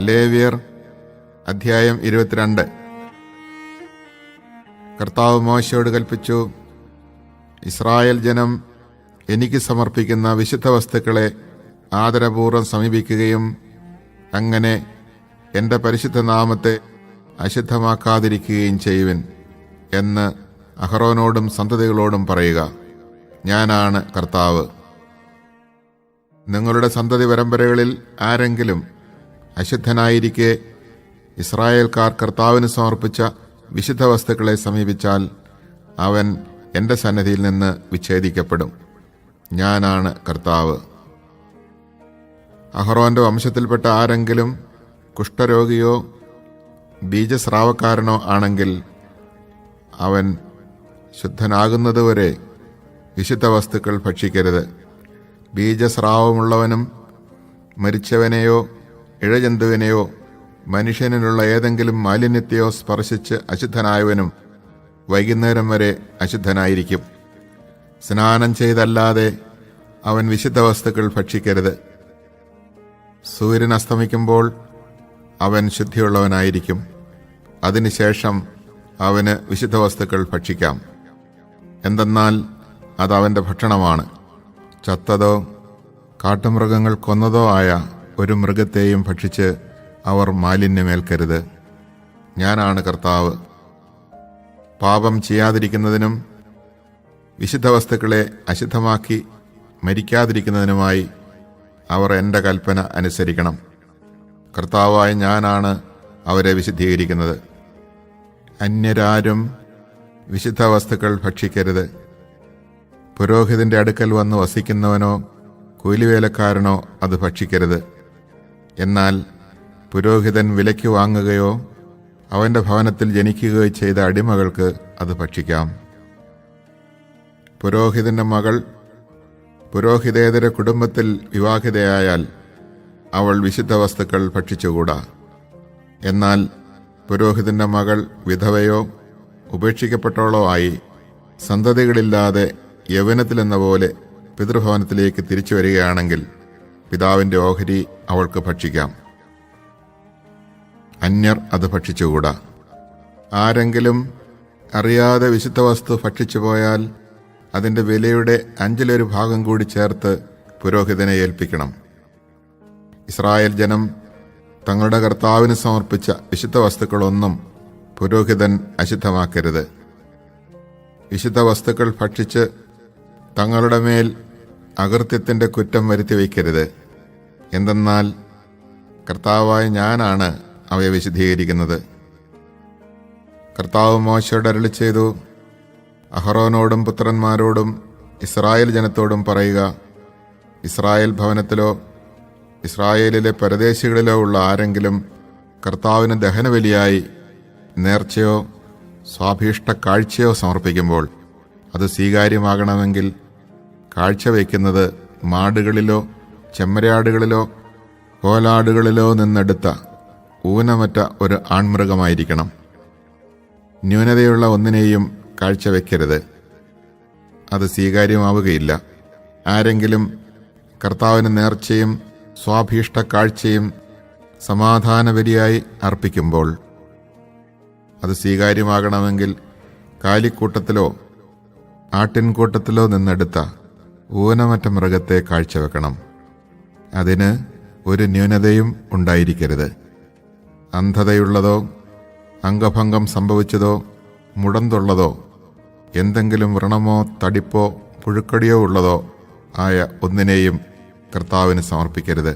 ലേവ്യർ അധ്യായം 22. കർത്താവ് മോശയോട് കൽപ്പിച്ചു, ഇസ്രായേൽ ജനം എനിക്ക് സമർപ്പിക്കുന്ന വിശുദ്ധ വസ്തുക്കളെ ആദരപൂർവ്വം സമീപിക്കുകയും അങ്ങനെ എൻ്റെ പരിശുദ്ധ നാമത്തെ അശുദ്ധമാക്കാതിരിക്കുകയും ചെയ്യുവിൻ എന്ന് അഹറോനോടും സന്തതികളോടും പറയുക. ഞാനാണ് കർത്താവ്. നിങ്ങളുടെ സന്തതി പരമ്പരകളിൽ ആരെങ്കിലും അശുദ്ധനായിരിക്കെ ഇസ്രായേൽക്കാർ കർത്താവിന് സമർപ്പിച്ച വിശുദ്ധ വസ്തുക്കളെ സമീപിച്ചാൽ അവൻ എൻ്റെ സന്നിധിയിൽ നിന്ന് വിച്ഛേദിക്കപ്പെടും. ഞാനാണ് കർത്താവ്. അഹറോന്റെ വംശത്തിൽപ്പെട്ട ആരെങ്കിലും കുഷ്ഠരോഗിയോ ബീജസ്രാവക്കാരനോ ആണെങ്കിൽ അവൻ ശുദ്ധനാകുന്നതുവരെ വിശുദ്ധ വസ്തുക്കൾ ഭക്ഷിക്കരുത്. ബീജസ്രാവമുള്ളവനും മരിച്ചവനെയോ ഇഴജന്തുവിനെയോ മനുഷ്യനിലുള്ള ഏതെങ്കിലും മാലിന്യത്തെയോ സ്പർശിച്ച് അശുദ്ധനായവനും വൈകുന്നേരം വരെ അശുദ്ധനായിരിക്കും. സ്നാനം ചെയ്തല്ലാതെ അവൻ വിശുദ്ധ വസ്തുക്കൾ ഭക്ഷിക്കരുത്. സൂര്യൻ അസ്തമിക്കുമ്പോൾ അവൻ ശുദ്ധിയുള്ളവനായിരിക്കും. അതിനുശേഷം അവന് വിശുദ്ധ വസ്തുക്കൾ ഭക്ഷിക്കാം. എന്തെന്നാൽ അത് അവൻ്റെ ഭക്ഷണമാണ്. ചത്തതോ കാട്ടുമൃഗങ്ങൾ കൊന്നതോ ആയ ഒരു മൃഗത്തെയും ഭക്ഷിച്ച് അവർ മാലിന്യമേൽക്കരുത്. ഞാനാണ് കർത്താവ്. പാപം ചെയ്യാതിരിക്കുന്നതിനും വിശുദ്ധ വസ്തുക്കളെ അശുദ്ധമാക്കി മരിക്കാതിരിക്കുന്നതിനുമായി അവർ എൻ്റെ കൽപ്പന അനുസരിക്കണം. കർത്താവായ ഞാനാണ് അവരെ വിശുദ്ധീകരിക്കുന്നത്. അന്യരാരും വിശുദ്ധ വസ്തുക്കൾ ഭക്ഷിക്കരുത്. പുരോഹിതന്റെ അടുക്കൽ വന്ന് വസിക്കുന്നവനോ കൂലിവേലക്കാരനോ അത് ഭക്ഷിക്കരുത്. എന്നാൽ പുരോഹിതൻ വിലയ്ക്ക് വാങ്ങുകയോ അവന്റെ ഭവനത്തിൽ ജനിക്കുകയോ ചെയ്ത അടിമകൾക്ക് അത് ഭക്ഷിക്കാം. പുരോഹിതന്റെ മകൾ പുരോഹിതേതര കുടുംബത്തിൽ വിവാഹിതയായാൽ അവൾ വിശുദ്ധ വസ്തുക്കൾ ഭക്ഷിച്ചുകൂടാ. എന്നാൽ പുരോഹിതന്റെ മകൾ വിധവയോ ഉപേക്ഷിക്കപ്പെട്ടവളോ ആയി സന്തതികളില്ലാതെ യൗവനത്തിലെന്ന പോലെ പിതൃഭവനത്തിലേക്ക് തിരിച്ചു വരികയാണെങ്കിൽ പിതാവിന്റെ ഓഹരി അവൾക്ക് ഭക്ഷിക്കാം. അന്യർ അത് ഭക്ഷിച്ചുകൂടാ. ആരെങ്കിലും അറിയാതെ വിശുദ്ധ വസ്തു ഭക്ഷിച്ചു പോയാൽ അതിന്റെ വിലയുടെ 1/5 കൂടി ചേർത്ത് പുരോഹിതനെ ഏൽപ്പിക്കണം. ഇസ്രായേൽ ജനം തങ്ങളുടെ കർത്താവിന് സമർപ്പിച്ച വിശുദ്ധ വസ്തുക്കളൊന്നും പുരോഹിതൻ അശുദ്ധമാക്കരുത്. വിശുദ്ധ വസ്തുക്കൾ ഭക്ഷിച്ച് തങ്ങളുടെ മേൽ അകൃത്യത്തിന്റെ കുറ്റം വരുത്തി വയ്ക്കരുത്. എന്തെന്നാൽ കർത്താവായ ഞാനാണ് അവയെ വിശുദ്ധീകരിക്കുന്നത്. കർത്താവ് മോശയോട് അരുളി ചെയ്തു, അഹറോനോടും പുത്രന്മാരോടും ഇസ്രായേൽ ജനത്തോടും പറയുക, ഇസ്രായേൽ ഭവനത്തിലോ ഇസ്രായേലിലെ പരദേശികളിലോ ഉള്ള ആരെങ്കിലും കർത്താവിന് ദഹനബലിയായി നേർച്ചയോ സ്വാഭീഷ്ട കാഴ്ചയോ സമർപ്പിക്കുമ്പോൾ അത് സ്വീകാര്യമാകണമെങ്കിൽ കാഴ്ചവെക്കുന്നത് മാടുകളിലോ ചെമ്മരിയാടുകളിലോ കോലാടുകളിലോ നിന്നെടുത്ത ഊനമറ്റ ഒരു ആൺമൃഗമായിരിക്കണം. ന്യൂനതയുള്ള ഒന്നിനെയും കാഴ്ചവെക്കരുത്. അത് സ്വീകാര്യമാവുകയില്ല. ആരെങ്കിലും കർത്താവിന് നേർച്ചയും സ്വാഭീഷ്ട കാഴ്ചയും സമാധാന ബലിയായി അർപ്പിക്കുമ്പോൾ അത് സ്വീകാര്യമാകണമെങ്കിൽ കാലിക്കൂട്ടത്തിലോ ആട്ടിൻകൂട്ടത്തിലോ നിന്നെടുത്ത ഊനമറ്റ മൃഗത്തെ കാഴ്ചവെക്കണം. അതിന് ഒരു ന്യൂനതയും ഉണ്ടായിരിക്കരുത്. അന്ധതയുള്ളതോ അംഗഭംഗം സംഭവിച്ചതോ മുടന്തുള്ളതോ എന്തെങ്കിലും വ്രണമോ തടിപ്പോ പുഴുക്കടിയോ ഉള്ളതോ ആയ ഒന്നിനെയും കർത്താവിന് സമർപ്പിക്കരുത്.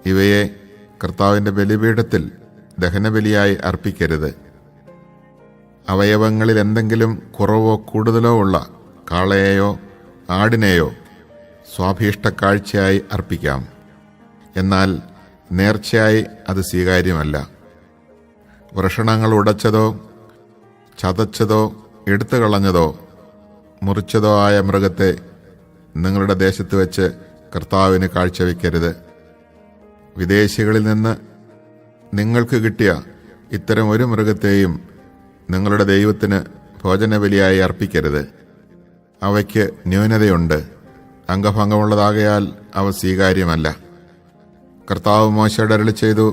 ഇവയെ കർത്താവിന്റെ ബലിപീഠത്തിൽ ദഹനബലിയായി അർപ്പിക്കരുത്. അവയവങ്ങളിൽ എന്തെങ്കിലും കുറവോ കൂടുതലോ ഉള്ള കാളയെയോ ആടിനെയോ സ്വാഭീഷ്ട കാഴ്ചയായി അർപ്പിക്കാം. എന്നാൽ നേർച്ചയായി അത് സ്വീകാര്യമല്ല. വൃഷണങ്ങൾ ഉടച്ചതോ ചതച്ചതോ എടുത്തു കളഞ്ഞതോ മുറിച്ചതോ ആയ മൃഗത്തെ നിങ്ങളുടെ ദേശത്ത് വെച്ച് കർത്താവിന് കാഴ്ചവെക്കരുത്. വിദേശികളിൽ നിന്ന് നിങ്ങൾക്ക് കിട്ടിയ ഇത്തരം ഒരു മൃഗത്തെയും നിങ്ങളുടെ ദൈവത്തിന് ഭോജനബലിയായി അർപ്പിക്കരുത്. അവയ്ക്ക് ന്യൂനതയുണ്ട്. അംഗഭംഗമുള്ളതാകയാൽ അവ സ്വീകാര്യമല്ല. കർത്താവ് മോശയോട് അരുളിച്ചെയ്തു,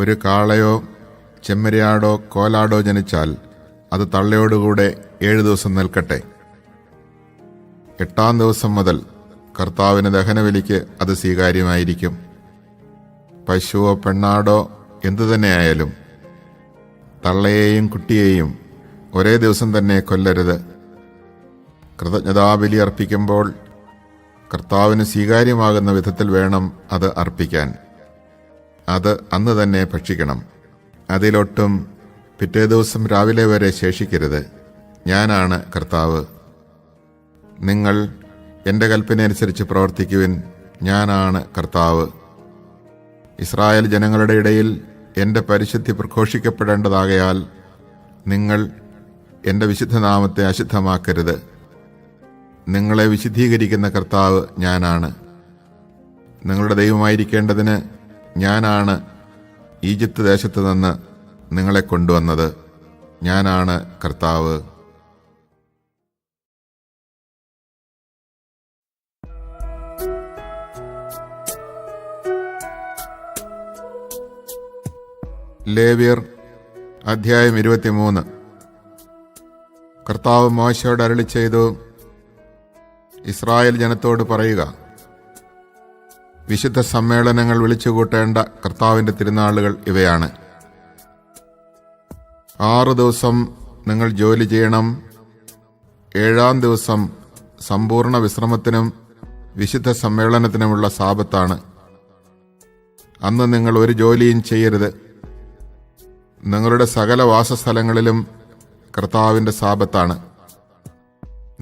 ഒരു കാളയോ ചെമ്മരിയാടോ കോലാടോ ജനിച്ചാൽ അത് തള്ളയോടുകൂടെ 7 ദിവസം നിൽക്കട്ടെ. 8-ാം ദിവസം മുതൽ കർത്താവിന് ദഹനബലിക്ക് അത് സ്വീകാര്യമായിരിക്കും. പശുവോ പെണ്ണാടോ എന്തുതന്നെയായാലും തള്ളയെയും കുട്ടിയെയും ഒരേ ദിവസം തന്നെ കൊല്ലരുത്. കൃതജ്ഞതാബലി അർപ്പിക്കുമ്പോൾ കർത്താവിന് സ്വീകാര്യമാകുന്ന വിധത്തിൽ വേണം അത് അർപ്പിക്കാൻ. അത് അന്ന് തന്നെ ഭക്ഷിക്കണം. അതിലൊട്ടും പിറ്റേ ദിവസം രാവിലെ വരെ ശേഷിക്കരുത്. ഞാനാണ് കർത്താവ്. നിങ്ങൾ എൻ്റെ കൽപ്പനയനുസരിച്ച് പ്രവർത്തിക്കുവിൻ. ഞാനാണ് കർത്താവ്. ഇസ്രായേൽ ജനങ്ങളുടെ ഇടയിൽ എൻ്റെ പരിശുദ്ധി പ്രഘോഷിക്കപ്പെടേണ്ടതാകയാൽ നിങ്ങൾ എൻ്റെ വിശുദ്ധനാമത്തെ അശുദ്ധമാക്കരുത്. നിങ്ങളെ വിശുദ്ധീകരിക്കുന്ന കർത്താവ് ഞാനാണ്. നിങ്ങളുടെ ദൈവമായിരിക്കേണ്ടതിന് ഞാനാണ് ഈജിപ്ത് ദേശത്ത് നിന്ന് നിങ്ങളെ കൊണ്ടുവന്നത്. ഞാനാണ് കർത്താവ്. ലേവ്യർ അധ്യായം 23. കർത്താവ് മോശയോട് അരുളിച്ചെയ്തു, ഇസ്രായേൽ ജനത്തോട് പറയുക, വിശുദ്ധ സമ്മേളനങ്ങൾ വിളിച്ചുകൂട്ടേണ്ട കർത്താവിൻ്റെ തിരുനാളുകൾ ഇവയാണ്. 6 ദിവസം നിങ്ങൾ ജോലി ചെയ്യണം. 7-ാം ദിവസം സമ്പൂർണ്ണ വിശ്രമത്തിനും വിശുദ്ധ സമ്മേളനത്തിനുമുള്ള സാബത്താണ്. അന്ന് നിങ്ങൾ ഒരു ജോലിയും ചെയ്യരുത്. നിങ്ങളുടെ സകല വാസസ്ഥലങ്ങളിലും കർത്താവിൻ്റെ സാബത്താണ്.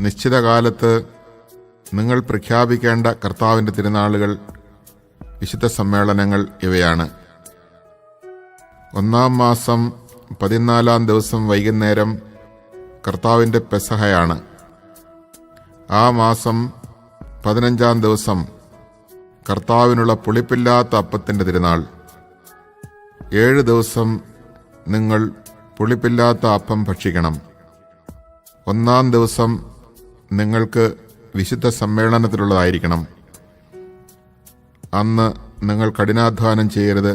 നിശ്ചിത കാലത്ത് നിങ്ങൾ പ്രഖ്യാപിക്കേണ്ട കർത്താവിൻ്റെ തിരുനാളുകൾ വിശുദ്ധ സമ്മേളനങ്ങൾ ഇവയാണ്. 1-ാം മാസം 14-ാം ദിവസം വൈകുന്നേരം കർത്താവിൻ്റെ പെസഹയാണ്. ആ മാസം 15-ാം ദിവസം കർത്താവിനുള്ള പുളിപ്പില്ലാത്ത അപ്പത്തിൻ്റെ തിരുനാൾ. 7 ദിവസം നിങ്ങൾ പുളിപ്പില്ലാത്ത അപ്പം ഭക്ഷിക്കണം. 1-ാം ദിവസം നിങ്ങൾക്ക് വിശുദ്ധ സമ്മേളനത്തിലുള്ളതായിരിക്കണം. അന്ന് നിങ്ങൾ കഠിനാധ്വാനം ചെയ്യരുത്.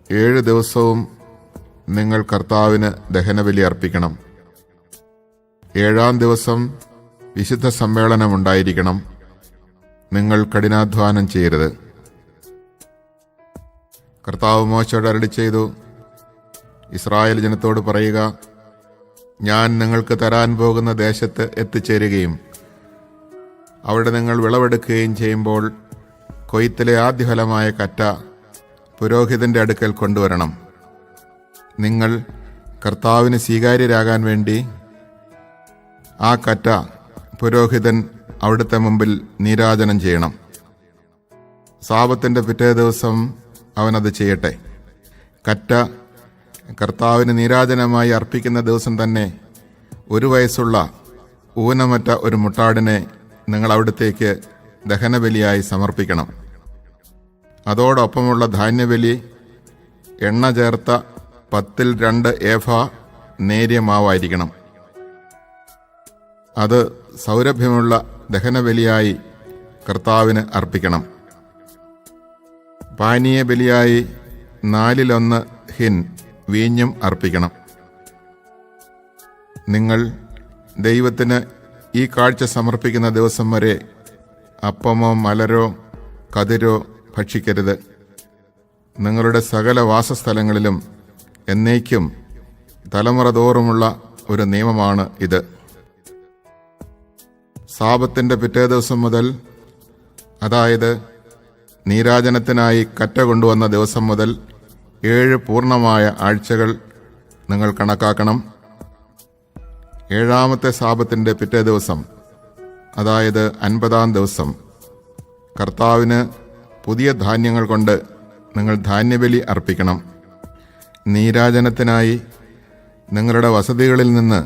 7 ദിവസവും നിങ്ങൾ കർത്താവിന് ദഹനബലി അർപ്പിക്കണം. 7-ാം ദിവസം വിശുദ്ധ സമ്മേളനം ഉണ്ടായിരിക്കണം. നിങ്ങൾ കഠിനാധ്വാനം ചെയ്യരുത്. കർത്താവ് മോശയോട് അരുളിച്ചെയ്തു, ഇസ്രായേൽ ജനത്തോട് പറയുക, ഞാൻ നിങ്ങൾക്ക് തരാൻ പോകുന്ന ദേശത്ത് എത്തിച്ചേരുകയും അവിടെ നിങ്ങൾ വിളവെടുക്കുകയും ചെയ്യുമ്പോൾ കൊയ്ത്തിലെ ആദ്യഫലമായ കറ്റ പുരോഹിതന്റെ അടുക്കൽ കൊണ്ടുവരണം. നിങ്ങൾ കർത്താവിന് സ്വീകാര്യരാകാൻ വേണ്ടി ആ കറ്റ പുരോഹിതൻ അവിടുത്തെ മുമ്പിൽ നീരാജനം ചെയ്യണം. സാബത്തിന്റെ പിറ്റേ ദിവസം അവനത് ചെയ്യട്ടെ. കറ്റ കർത്താവിന് നീരാജനമായി അർപ്പിക്കുന്ന ദിവസം തന്നെ 1 വയസ്സുള്ള ഊനമറ്റ ഒരു മുട്ടാടിനെ നിങ്ങൾ അവിടത്തേക്ക് ദഹനബലിയായി സമർപ്പിക്കണം. അതോടൊപ്പമുള്ള ധാന്യബലി എണ്ണ ചേർത്ത 10-2 ഏഫ നേരിയ മാവായിരിക്കണം. അത് സൗരഭ്യമുള്ള ദഹനബലിയായി കർത്താവിന് അർപ്പിക്കണം. പാനീയ ബലിയായി 4-1 ഹിൻ വീഞ്ഞും അർപ്പിക്കണം. നിങ്ങൾ ദൈവത്തിന് ഈ കാഴ്ച സമർപ്പിക്കുന്ന ദിവസം വരെ അപ്പമോ മലരോ കതിരോ ഭക്ഷിക്കരുത്. നിങ്ങളുടെ സകല വാസസ്ഥലങ്ങളിലും എന്നേക്കും തലമുറ തോറുമുള്ള ഒരു നിയമമാണ് ഇത്. സാബത്തിന്റെ പിറ്റേ ദിവസം മുതൽ, അതായത് നീരാജനത്തിനായി കറ്റ കൊണ്ടുവന്ന ദിവസം മുതൽ 7 പൂർണ്ണമായ ആഴ്ചകൾ നിങ്ങൾ കണക്കാക്കണം. 7-ാമത്തെ സാബത്തിന്റെ പിറ്റേ ദിവസം, അതായത് 50-ാം ദിവസം, കർത്താവിന് പുതിയ ധാന്യങ്ങൾ കൊണ്ട് നിങ്ങൾ ധാന്യബലി അർപ്പിക്കണം. നീരാജനത്തിനായി നിങ്ങളുടെ വസതികളിൽ നിന്ന്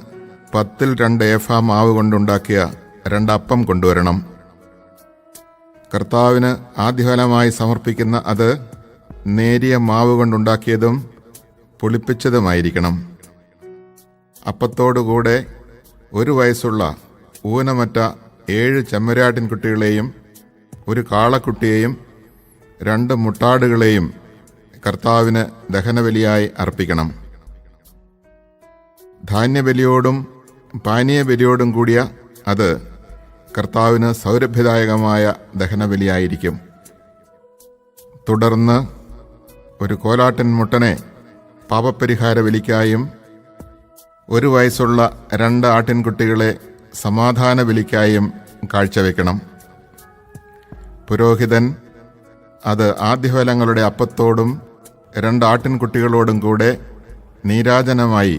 10-2 ഏഫ മാവ് കൊണ്ടുണ്ടാക്കിയ 2 അപ്പം കൊണ്ടുവരണം. കർത്താവിന് ആദ്യഫലമായി സമർപ്പിക്കുന്ന അത് നേരിയ മാവ് കൊണ്ടുണ്ടാക്കിയതും പുളിപ്പിച്ചതുമായിരിക്കണം. അപ്പത്തോടുകൂടെ 1 വയസ്സുള്ള ഊനമറ്റ 7 ചെമ്മരിയാട്ടിൻകുട്ടികളെയും 1 കാളക്കുട്ടിയെയും 2 മുട്ടാടുകളെയും കർത്താവിന് ദഹനബലിയായി അർപ്പിക്കണം. ധാന്യബലിയോടും പാനീയബലിയോടും കൂടിയ അത് കർത്താവിന് സൗരഭ്യദായകമായ ദഹനബലിയായിരിക്കും. തുടർന്ന് ഒരു കോലാട്ടിൻ മുട്ടനെ പാപപരിഹാര ബലിക്കായും 1 വയസ്സുള്ള 2 ആട്ടിൻകുട്ടികളെ സമാധാന ബലിക്കായും കാഴ്ചവെക്കണം. പുരോഹിതൻ അത് ആദ്യഫലങ്ങളുടെ അപ്പത്തോടും 2 ആട്ടിൻകുട്ടികളോടും കൂടെ നീരാജനമായി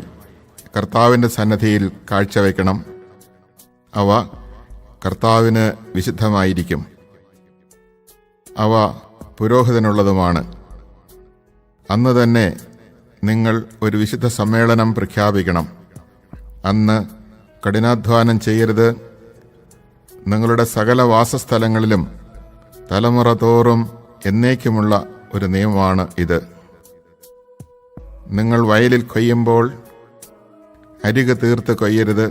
കർത്താവിൻ്റെ സന്നദ്ധിയിൽ കാഴ്ചവെക്കണം. അവ കർത്താവിന് വിശുദ്ധമായിരിക്കും. അവ പുരോഹിതനുള്ളതുമാണ്. അന്ന് തന്നെ നിങ്ങൾ ഒരു വിശുദ്ധ സമ്മേളനം പ്രഖ്യാപിക്കണം. അന്ന് കഠിനാധ്വാനം ചെയ്യരുത്. നിങ്ങളുടെ സകല വാസസ്ഥലങ്ങളിലും തലമുറ തോറും എന്നേക്കുമുള്ള ഒരു നിയമമാണ് ഇത്. നിങ്ങൾ വയലിൽ കൊയ്യുമ്പോൾ അരികു തീർത്ത് കൊയ്യരുത്.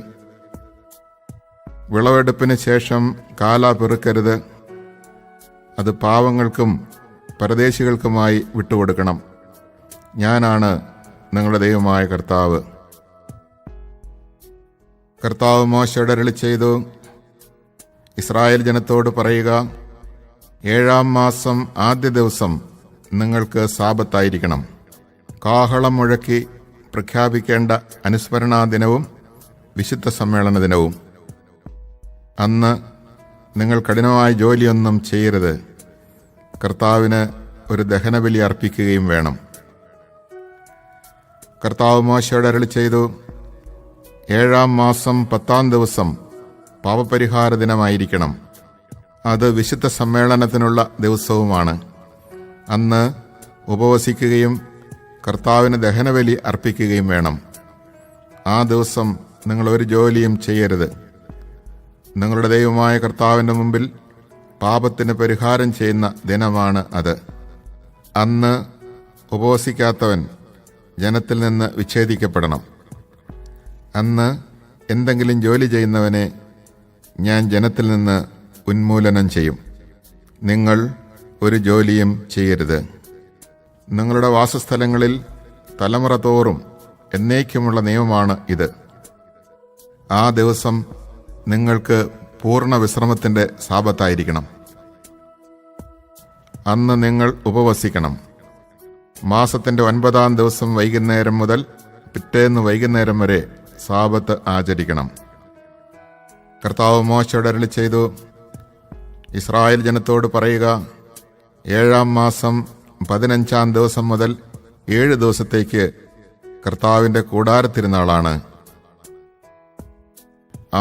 വിളവെടുപ്പിന് ശേഷം കാല പെറുക്കരുത്. അത് പാവങ്ങൾക്കും പരദേശികൾക്കുമായി വിട്ടുകൊടുക്കണം. ഞാനാണ് നിങ്ങളുടെ ദൈവമായ കർത്താവ്. കർത്താവ് മോശയോട് അരുളിച്ചെയ്തു, ഇസ്രായേൽ ജനത്തോട് പറയുക, 7-ാം മാസം ആദ്യ ദിവസം നിങ്ങൾക്ക് സാബത്തായിരിക്കണം. കാഹളം മുഴക്കി പ്രഖ്യാപിക്കേണ്ട അനുസ്മരണാ ദിനവും വിശുദ്ധ സമ്മേളന ദിനവും. അന്ന് നിങ്ങൾ കഠിനമായ ജോലിയൊന്നും ചെയ്യരുത്. കർത്താവിന് ഒരു ദഹനബലി അർപ്പിക്കുകയും വേണം. കർത്താവ് മോശയോട് അരുളിച്ചെയ്തു, 7-ാം മാസം 10-ാം ദിവസം പാപപരിഹാര ദിനമായിരിക്കണം. അത് വിശുദ്ധ സമ്മേളനത്തിനുള്ള ദിവസവുമാണ്. അന്ന് ഉപവസിക്കുകയും കർത്താവിന് ദഹനബലി അർപ്പിക്കുകയും വേണം. ആ ദിവസം നിങ്ങൾ ഒരു ജോലിയും ചെയ്യരുത്. നിങ്ങളുടെ ദൈവമായ കർത്താവിൻ്റെ മുമ്പിൽ പാപത്തിന് പരിഹാരം ചെയ്യുന്ന ദിനമാണ് അത്. അന്ന് ഉപവസിക്കാത്തവൻ ജനത്തിൽ നിന്ന് വിച്ഛേദിക്കപ്പെടണം. അന്ന് എന്തെങ്കിലും ജോലി ചെയ്യുന്നവനെ ഞാൻ ജനത്തിൽ നിന്ന് ഉന്മൂലനം ചെയ്യും. നിങ്ങൾ ഒരു ജോലിയും ചെയ്യരുത്. നിങ്ങളുടെ വാസസ്ഥലങ്ങളിൽ തലമുറ തോറും എന്നേക്കുമുള്ള നിയമമാണ് ഇത്. ആ ദിവസം നിങ്ങൾക്ക് പൂർണ്ണ വിശ്രമത്തിൻ്റെ സാബത്തായിരിക്കണം. അന്ന് നിങ്ങൾ ഉപവസിക്കണം. മാസത്തിൻ്റെ 9-ാം ദിവസം വൈകുന്നേരം മുതൽ പിറ്റേന്ന് വൈകുന്നേരം വരെ സാബത്ത് ആചരിക്കണം. കർത്താവ് മോശയോട് അരുളിച്ചെയ്തു, ഇസ്രായേൽ ജനത്തോട് പറയുക, 7-ാം മാസം 15-ാം ദിവസം മുതൽ 7 ദിവസത്തേക്ക് കർത്താവിൻ്റെ കൂടാരത്തിരുന്നാളാണ്.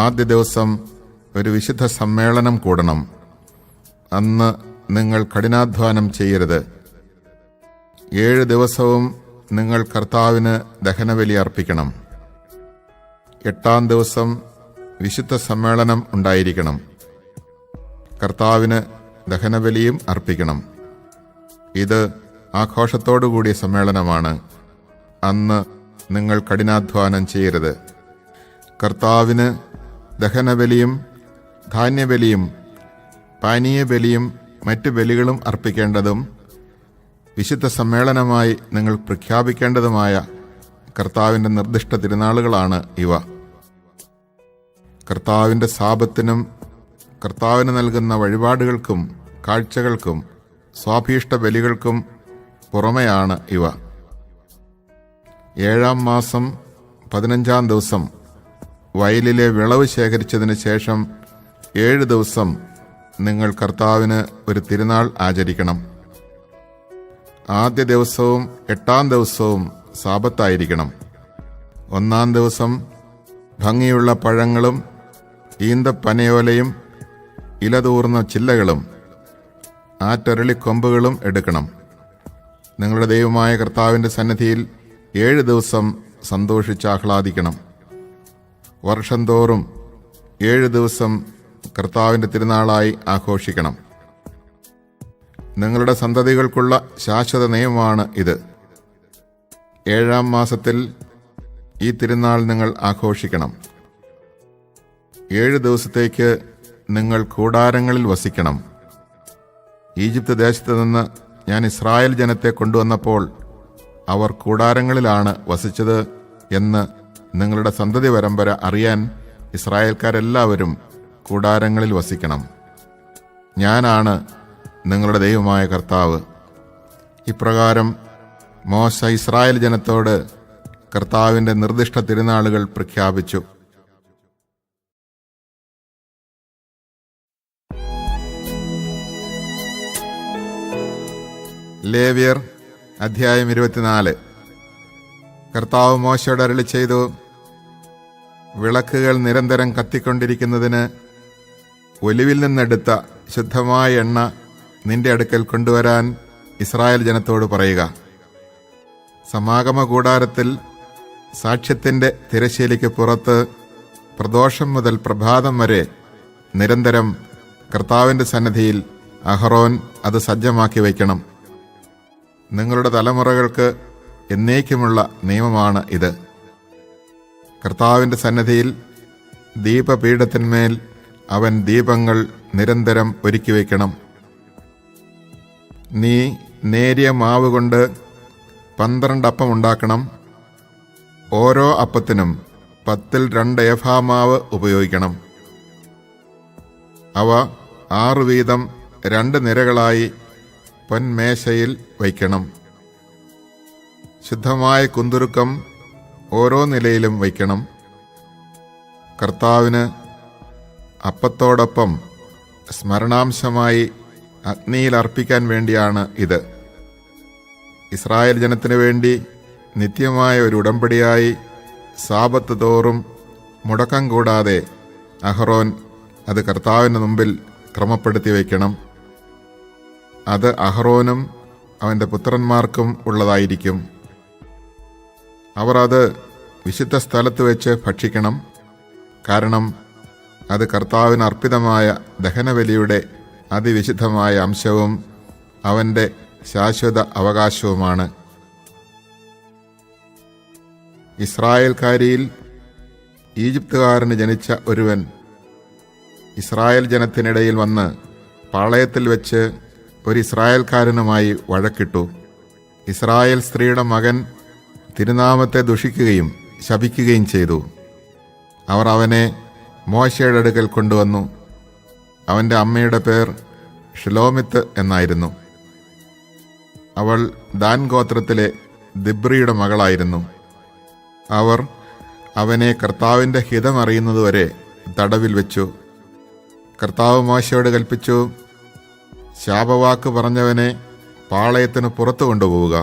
ആദ്യ ദിവസം ഒരു വിശുദ്ധ സമ്മേളനം കൂടണം. അന്ന് നിങ്ങൾ കഠിനാധ്വാനം ചെയ്യരുത്. 7 ദിവസവും നിങ്ങൾ കർത്താവിന് ദഹനബലി അർപ്പിക്കണം. 8-ാം ദിവസം വിശുദ്ധ സമ്മേളനം ഉണ്ടായിരിക്കണം. കർത്താവിന് ദഹനബലിയും അർപ്പിക്കണം. ഇത് ആഘോഷത്തോടുകൂടിയ സമ്മേളനമാണ്. അന്ന് നിങ്ങൾ കഠിനാധ്വാനം ചെയ്യരുത്. കർത്താവിന് ദഹനബലിയും ധാന്യബലിയും പാനീയബലിയും മറ്റ് ബലികളും അർപ്പിക്കേണ്ടതും വിശുദ്ധ സമ്മേളനമായി നിങ്ങൾ പ്രഖ്യാപിക്കേണ്ടതുമായ കർത്താവിൻ്റെ നിർദ്ദിഷ്ട തിരുനാളുകളാണ് ഇവ. കർത്താവിൻ്റെ സാബത്തിനും കർത്താവിന് നൽകുന്ന വഴിപാടുകൾക്കും കാഴ്ചകൾക്കും സ്വാഭീഷ്ട ബലികൾക്കും പുറമെയാണ് ഇവ. 7-ാം മാസം 15-ാം ദിവസം വയലിലെ വിളവ് ശേഖരിച്ചതിന് ശേഷം 7 ദിവസം നിങ്ങൾ കർത്താവിന് ഒരു തിരുനാൾ ആചരിക്കണം. ആദ്യ ദിവസവും 8-ാം ദിവസവും സാബത്തായിരിക്കണം. 1-ാം ദിവസം ഭംഗിയുള്ള പഴങ്ങളും ഈന്തപ്പനയോലയും ഇലതൂർന്ന ചില്ലകളും ആറ്റരളിക്കൊമ്പുകളും എടുക്കണം. നിങ്ങളുടെ ദൈവമായ കർത്താവിൻ്റെ സന്നിധിയിൽ 7 ദിവസം സന്തോഷിച്ച് ആഹ്ലാദിക്കണം. വർഷം തോറും 7 ദിവസം കർത്താവിൻ്റെ തിരുനാളായി ആഘോഷിക്കണം. നിങ്ങളുടെ സന്തതികൾക്കുള്ള ശാശ്വത നിയമമാണ് ഇത്. 7-ാം മാസത്തിൽ ഈ തിരുനാൾ നിങ്ങൾ ആഘോഷിക്കണം. 7 ദിവസത്തേക്ക് നിങ്ങൾ കൂടാരങ്ങളിൽ വസിക്കണം. ഈജിപ്ത് ദേശത്ത് നിന്ന് ഞാൻ ഇസ്രായേൽ ജനത്തെ കൊണ്ടുവന്നപ്പോൾ അവർ കൂടാരങ്ങളിലാണ് വസിച്ചത് എന്ന് നിങ്ങളുടെ സന്തതി പരമ്പര അറിയാൻ ഇസ്രായേൽക്കാരെല്ലാവരും കൂടാരങ്ങളിൽ വസിക്കണം. ഞാനാണ് നിങ്ങളുടെ ദൈവമായ കർത്താവ്. ഇപ്രകാരം മോശ ഇസ്രായേൽ ജനത്തോട് കർത്താവിൻ്റെ നിർദ്ദിഷ്ട തിരുനാളുകൾ പ്രഖ്യാപിച്ചു. ലേവ്യർ അധ്യായം 24. കർത്താവ് മോശയോട് അരുളി ചെയ്തു, വിളക്കുകൾ നിരന്തരം കത്തിക്കൊണ്ടിരിക്കുന്നതിന് ഒലിവിൽ നിന്നെടുത്ത ശുദ്ധമായ എണ്ണ നിന്റെ അടുക്കൽ കൊണ്ടുവരാൻ ഇസ്രായേൽ ജനത്തോട് പറയുക. സമാഗമ കൂടാരത്തിൽ സാക്ഷ്യത്തിൻ്റെ തിരശ്ശീലയ്ക്ക് പുറത്ത് പ്രദോഷം മുതൽ പ്രഭാതം വരെ നിരന്തരം കർത്താവിൻ്റെ സന്നിധിയിൽ അഹറോൻ അത് സജ്ജമാക്കി വയ്ക്കണം. നിങ്ങളുടെ തലമുറകൾക്ക് എന്നേക്കുമുള്ള നിയമമാണ് ഇത്. കർത്താവിൻ്റെ സന്നിധിയിൽ ദീപപീഠത്തിന്മേൽ അവൻ ദീപങ്ങൾ നിരന്തരം ഒരുക്കി വയ്ക്കണം. നീ നേരിയ മാവ് കൊണ്ട് 12 അപ്പം ഉണ്ടാക്കണം. ഓരോ അപ്പത്തിനും 10 ഏഫാ മാവ് ഉപയോഗിക്കണം. അവ 6 വീതം 2 നിരകളായി പൊന്മേശയിൽ വയ്ക്കണം. ശുദ്ധമായ കുന്തുരുക്കം ഓരോ നിലയിലും വയ്ക്കണം. കർത്താവിന് അപ്പത്തോടൊപ്പം സ്മരണാംശമായി അഗ്നിയിൽ അർപ്പിക്കാൻ വേണ്ടിയാണ് ഇത്. ഇസ്രായേൽ ജനത്തിനു വേണ്ടി നിത്യമായ ഒരു ഉടമ്പടിയായി സാബത്ത് തോറും മുടക്കം കൂടാതെ അഹറോൻ അത് കർത്താവിൻ്റെ മുമ്പിൽ ക്രമപ്പെടുത്തി വയ്ക്കണം. അത് അഹറോനും അവൻ്റെ പുത്രന്മാർക്കും ഉള്ളതായിരിക്കും. അവർ അത് വിശുദ്ധ സ്ഥലത്ത് വെച്ച് ഭക്ഷിക്കണം. കാരണം അത് കർത്താവിന് അർപ്പിതമായ ദഹനബലിയുടെ അതിവിശുദ്ധമായ അംശവും അവൻ്റെ ശാശ്വത അവകാശവുമാണ്. ഇസ്രായേൽക്കാരിയിൽ ഈജിപ്തുകാരന് ജനിച്ച ഒരുവൻ ഇസ്രായേൽ ജനത്തിനിടയിൽ വന്ന് പാളയത്തിൽ വെച്ച് ഒരു ഇസ്രായേൽക്കാരനുമായി വഴക്കിട്ടു. ഇസ്രായേൽ സ്ത്രീയുടെ മകൻ തിരുനാമത്തെ ദുഷിക്കുകയും ശപിക്കുകയും ചെയ്തു. അവർ അവനെ മോശയുടെ അടുക്കൽ കൊണ്ടുവന്നു. അവൻ്റെ അമ്മയുടെ പേർ ഷിലോമിത്ത് എന്നായിരുന്നു. അവൾ ദാൻ ഗോത്രത്തിലെ ദിബ്രിയുടെ മകളായിരുന്നു. അവർ അവനെ കർത്താവിൻ്റെ ഹിതമറിയുന്നതുവരെ തടവിൽ വെച്ചു. കർത്താവ് മോശയോട് കൽപ്പിച്ചു, ശാപവാക്ക് പറഞ്ഞവനെ പാളയത്തിന് പുറത്തു കൊണ്ടുപോവുക.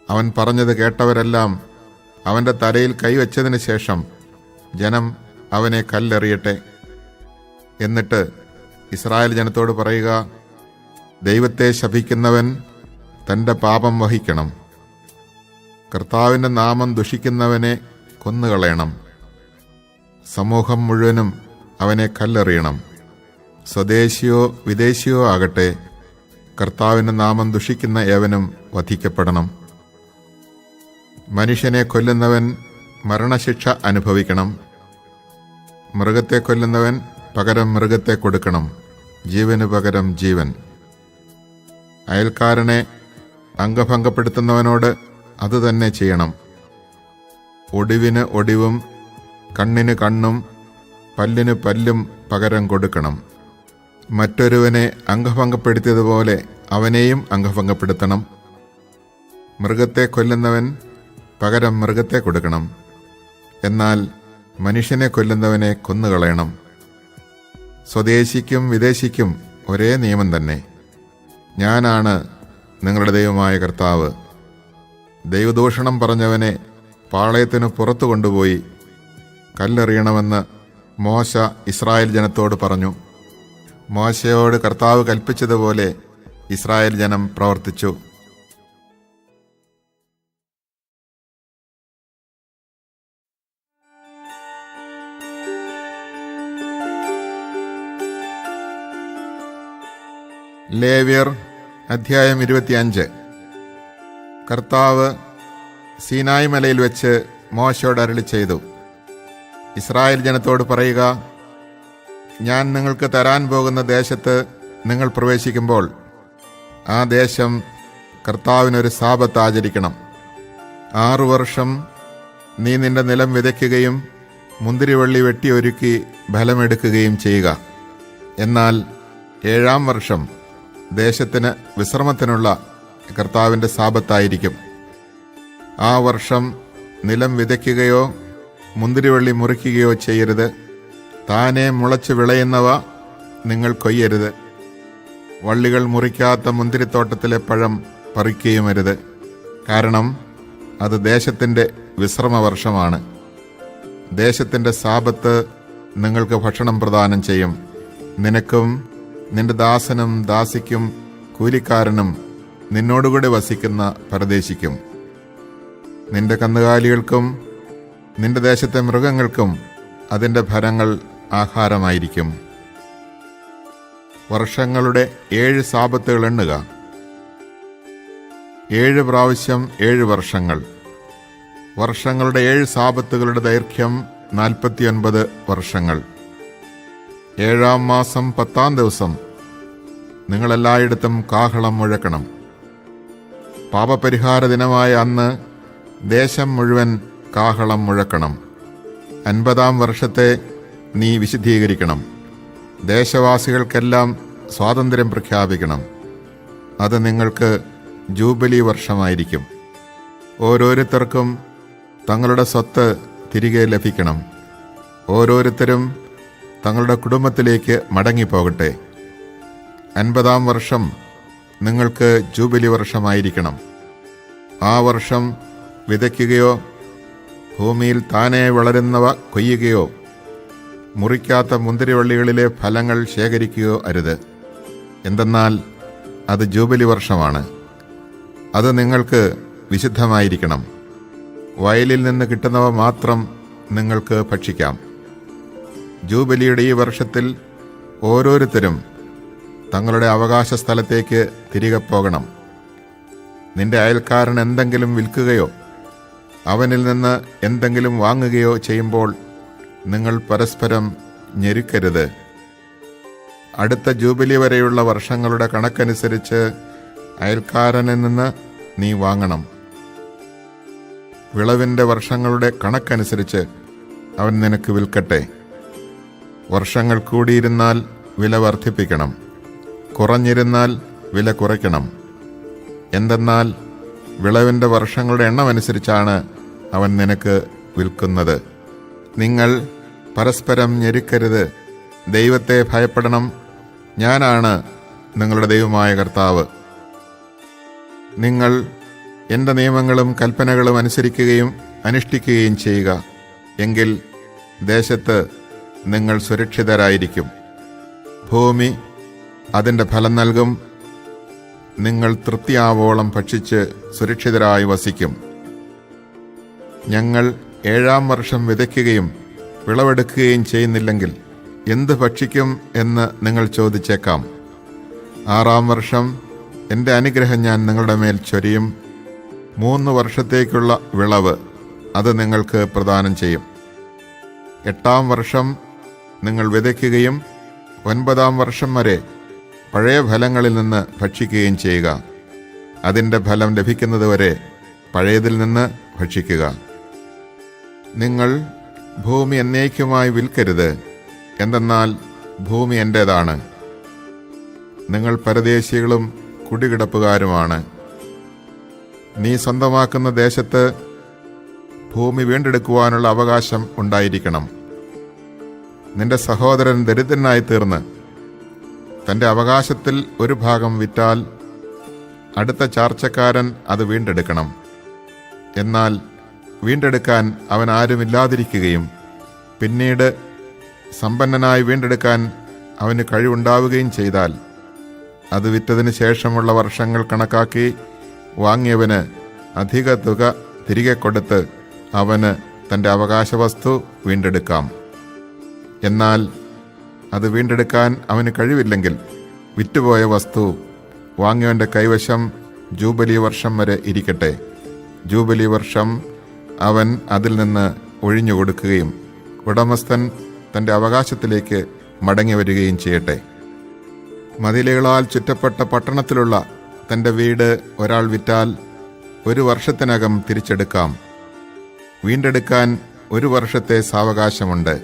അവൻ പറഞ്ഞത് കേട്ടവരെല്ലാം അവൻ്റെ തലയിൽ കൈവച്ചതിന് ശേഷം ജനം അവനെ കല്ലെറിയട്ടെ. എന്നിട്ട് ഇസ്രായേൽ ജനത്തോട് പറയുക, ദൈവത്തെ ശപിക്കുന്നവൻ തൻ്റെ പാപം വഹിക്കണം. കർത്താവിൻ്റെ നാമം ദുഷിക്കുന്നവനെ കൊന്നുകളയണം. സമൂഹം മുഴുവനും അവനെ കല്ലെറിയണം. സ്വദേശിയോ വിദേശിയോ ആകട്ടെ, കർത്താവിൻ്റെ നാമം ദുഷിക്കുന്ന ഏവനും വധിക്കപ്പെടണം. മനുഷ്യനെ കൊല്ലുന്നവൻ മരണശിക്ഷ അനുഭവിക്കണം. മൃഗത്തെ കൊല്ലുന്നവൻ പകരം മൃഗത്തെ കൊടുക്കണം, ജീവന് പകരം ജീവൻ. അയൽക്കാരനെ അംഗഭംഗപ്പെടുത്തുന്നവനോട് അതുതന്നെ ചെയ്യണം. ഒടിവിന് ഒടിവും കണ്ണിന് കണ്ണും പല്ലിന് പല്ലും പകരം കൊടുക്കണം. മറ്റൊരുവനെ അംഗഭംഗപ്പെടുത്തിയതുപോലെ അവനെയും അംഗഭംഗപ്പെടുത്തണം. മൃഗത്തെ കൊല്ലുന്നവൻ പകരം മൃഗത്തെ കൊടുക്കണം. എന്നാൽ മനുഷ്യനെ കൊല്ലുന്നവനെ കൊന്നുകളയണം. സ്വദേശിക്കും വിദേശിക്കും ഒരേ നിയമം തന്നെ. ഞാനാണ് നിങ്ങളുടെ ദൈവമായ കർത്താവ്. ദൈവദൂഷണം പറഞ്ഞവനെ പാളയത്തിന് പുറത്തു കൊണ്ടുപോയി കല്ലെറിയണമെന്ന് മോശ ഇസ്രായേൽ ജനത്തോട് പറഞ്ഞു. മോശയോട് കർത്താവ് കൽപ്പിച്ചതുപോലെ ഇസ്രായേൽ ജനം പ്രവർത്തിച്ചു. ലേവ്യർ അധ്യായം 25. കർത്താവ് സീനായി മലയിൽ വെച്ച് മോശയോട് അരുളി ചെയ്തു, ഇസ്രായേൽ ജനത്തോട് പറയുക, ഞാൻ നിങ്ങൾക്ക് തരാൻ പോകുന്ന ദേശത്ത് നിങ്ങൾ പ്രവേശിക്കുമ്പോൾ ആ ദേശം കർത്താവിനൊരു സാബത്ത് ആചരിക്കണം. 6 വർഷം നീ നിന്റെ നിലം വിതയ്ക്കുകയും മുന്തിരിവള്ളി വെട്ടിയൊരുക്കി ഫലമെടുക്കുകയും ചെയ്യുക. എന്നാൽ 7-ാം വർഷം ദേശത്തിന് വിശ്രമത്തിനുള്ള കർത്താവിൻ്റെ സാബത്തായിരിക്കും. ആ വർഷം നിലം വിതയ്ക്കുകയോ മുന്തിരിവള്ളി മുറിക്കുകയോ ചെയ്യരുത്. താനെ മുളച്ച് വിളയുന്നവ നിങ്ങൾ കൊയ്യരുത്. വള്ളികൾ മുറിക്കാത്ത മുന്തിരിത്തോട്ടത്തിലെ പഴം പറിക്കുകയുമരുത്. കാരണം അത് ദേശത്തിൻ്റെ വിശ്രമവർഷമാണ്. ദേശത്തിൻ്റെ സാബത്ത് നിങ്ങൾക്ക് ഭക്ഷണം പ്രദാനം ചെയ്യും. നിനക്കും നിന്റെ ദാസനും ദാസിക്കും കൂലിക്കാരനും നിന്നോടുകൂടെ വസിക്കുന്ന പരദേശിക്കും. നിന്റെ കന്നുകാലികൾക്കും നിന്റെ ദേശത്തെ മൃഗങ്ങൾക്കും അതിൻ്റെ ഫലങ്ങൾ ആഹാരമായിരിക്കും. വർഷങ്ങളുടെ 7 സാബത്തുകൾ എണ്ണുക. 7 പ്രാവശ്യം 7 വർഷങ്ങൾ. വർഷങ്ങളുടെ 7 സാബത്തുകളുടെ ദൈർഘ്യം 49 വർഷങ്ങൾ. 7-ാം മാസം 10-ാം ദിവസം നിങ്ങളെല്ലായിടത്തും കാഹളം മുഴക്കണം. പാപപരിഹാര ദിനമായ അന്ന് ദേശം മുഴുവൻ കാഹളം മുഴക്കണം. 50-ാം വർഷത്തെ നീ വിശുദ്ധീകരിക്കണം. ദേശവാസികൾക്കെല്ലാം സ്വാതന്ത്ര്യം പ്രഖ്യാപിക്കണം. അത് നിങ്ങൾക്ക് ജൂബിലി വർഷമായിരിക്കും. ഓരോരുത്തർക്കും തങ്ങളുടെ സ്വത്ത് തിരികെ ലഭിക്കണം. ഓരോരുത്തരും തങ്ങളുടെ കുടുംബത്തിലേക്ക് മടങ്ങിപ്പോകട്ടെ. 50-ാം വർഷം നിങ്ങൾക്ക് ജൂബിലി വർഷമായിരിക്കണം. ആ വർഷം വിതയ്ക്കുകയോ ഭൂമിയിൽ താനെ വളരുന്നവ കൊയ്യുകയോ മുറിക്കാത്ത മുന്തിരിവള്ളികളിലെ ഫലങ്ങൾ ശേഖരിക്കുകയോ അരുത്. എന്തെന്നാൽ അത് ജൂബിലി വർഷമാണ്. അത് നിങ്ങൾക്ക് വിശുദ്ധമായിരിക്കണം. വയലിൽ നിന്ന് കിട്ടുന്നവ മാത്രം നിങ്ങൾക്ക് ഭക്ഷിക്കാം. ജൂബിലിയുടെ ഈ വർഷത്തിൽ ഓരോരുത്തരും തങ്ങളുടെ അവകാശ സ്ഥലത്തേക്ക് തിരികെ പോകണം. നിന്റെ അയൽക്കാരൻ എന്തെങ്കിലും വിൽക്കുകയോ അവനിൽ നിന്ന് എന്തെങ്കിലും വാങ്ങുകയോ ചെയ്യുമ്പോൾ നിങ്ങൾ പരസ്പരം ഞെരുക്കരുത്. അടുത്ത ജൂബിലി വരെയുള്ള വർഷങ്ങളുടെ കണക്കനുസരിച്ച് അയൽക്കാരനിൽ നിന്ന് നീ വാങ്ങണം. വിളവിൻ്റെ വർഷങ്ങളുടെ കണക്കനുസരിച്ച് അവൻ നിനക്ക് വിൽക്കട്ടെ. വർഷങ്ങൾ കൂടിയിരുന്നാൽ വില വർദ്ധിപ്പിക്കണം, കുറഞ്ഞിരുന്നാൽ വില കുറയ്ക്കണം. എന്തെന്നാൽ വിളവിൻ്റെ വർഷങ്ങളുടെ എണ്ണമനുസരിച്ചാണ് അവൻ നിനക്ക് വിൽക്കുന്നത്. നിങ്ങൾ പരസ്പരം ഞെരുക്കരുത്. ദൈവത്തെ ഭയപ്പെടണം. ഞാനാണ് നിങ്ങളുടെ ദൈവമായ കർത്താവ്. നിങ്ങൾ എൻ്റെ നിയമങ്ങളും കൽപ്പനകളും അനുസരിക്കുകയും അനുഷ്ഠിക്കുകയും ചെയ്യുക. എങ്കിൽ ദേശത്ത് നിങ്ങൾ സുരക്ഷിതരായിരിക്കും. ഭൂമി അതിൻ്റെ ഫലം നൽകും. നിങ്ങൾ തൃപ്തിയാവോളം ഭക്ഷിച്ച് സുരക്ഷിതരായി വസിക്കും. ഞങ്ങൾ 7-ാം വർഷം വിതയ്ക്കുകയും വിളവെടുക്കുകയും ചെയ്യുന്നില്ലെങ്കിൽ എന്ത് ഭക്ഷിക്കും എന്ന് നിങ്ങൾ ചോദിച്ചേക്കാം. 6-ാം വർഷം എൻ്റെ അനുഗ്രഹം ഞാൻ നിങ്ങളുടെ മേൽ ചൊരിയും. 3 വർഷത്തേക്കുള്ള വിളവ് അത് നിങ്ങൾക്ക് പ്രദാനം ചെയ്യും. 8-ാം വർഷം നിങ്ങൾ വിതയ്ക്കുകയും 9-ാം വർഷം വരെ പഴയ ഫലങ്ങളിൽ നിന്ന് ഭക്ഷിക്കുകയും ചെയ്യുക. അതിൻ്റെ ഫലം ലഭിക്കുന്നതുവരെ പഴയതിൽ നിന്ന് ഭക്ഷിക്കുക. നിങ്ങൾ ഭൂമി എന്നേക്കുമായി വിൽക്കരുത്. എന്തെന്നാൽ ഭൂമി എൻ്റേതാണ്. നിങ്ങൾ പരദേശികളും കുടികിടപ്പുകാരുമാണ്. നീ സ്വന്തമാക്കുന്ന ദേശത്ത് ഭൂമി വീണ്ടെടുക്കുവാനുള്ള അവകാശം ഉണ്ടായിരിക്കണം. നിന്റെ സഹോദരൻ ദരിദ്രനായി തീർന്ന് തൻ്റെ അവകാശത്തിൽ ഒരു ഭാഗം വിറ്റാൽ അടുത്ത ചാർച്ചക്കാരൻ അത് വീണ്ടെടുക്കണം. എന്നാൽ വീണ്ടെടുക്കാൻ അവൻ ആരുമില്ലാതിരിക്കുകയും പിന്നീട് സമ്പന്നനായി വീണ്ടെടുക്കാൻ അവന് കഴിവുണ്ടാവുകയും ചെയ്താൽ അത് വിറ്റതിന് ശേഷമുള്ള വർഷങ്ങൾ കണക്കാക്കി വാങ്ങിയവന് അധിക തുക തിരികെ കൊടുത്ത് അവന് തൻ്റെ അവകാശവസ്തു വീണ്ടെടുക്കാം. എന്നാൽ അത് വീണ്ടെടുക്കാൻ അവന് കഴിവില്ലെങ്കിൽ വിറ്റുപോയ വസ്തു വാങ്ങിയവൻ്റെ കൈവശം ജൂബിലി വർഷം വരെ ഇരിക്കട്ടെ. ജൂബിലി വർഷം അവൻ അതിൽ നിന്ന് ഒഴിഞ്ഞു കൊടുക്കുകയും ഉടമസ്ഥൻ തൻ്റെ അവകാശത്തിലേക്ക് മടങ്ങി വരികയും ചെയ്യട്ടെ. മതിലുകളാൽ ചുറ്റപ്പെട്ട പട്ടണത്തിലുള്ള തൻ്റെ വീട് ഒരാൾ വിറ്റാൽ 1 വർഷത്തിനകം തിരിച്ചെടുക്കാം. വീണ്ടെടുക്കാൻ 1 വർഷത്തെ സാവകാശമുണ്ട്.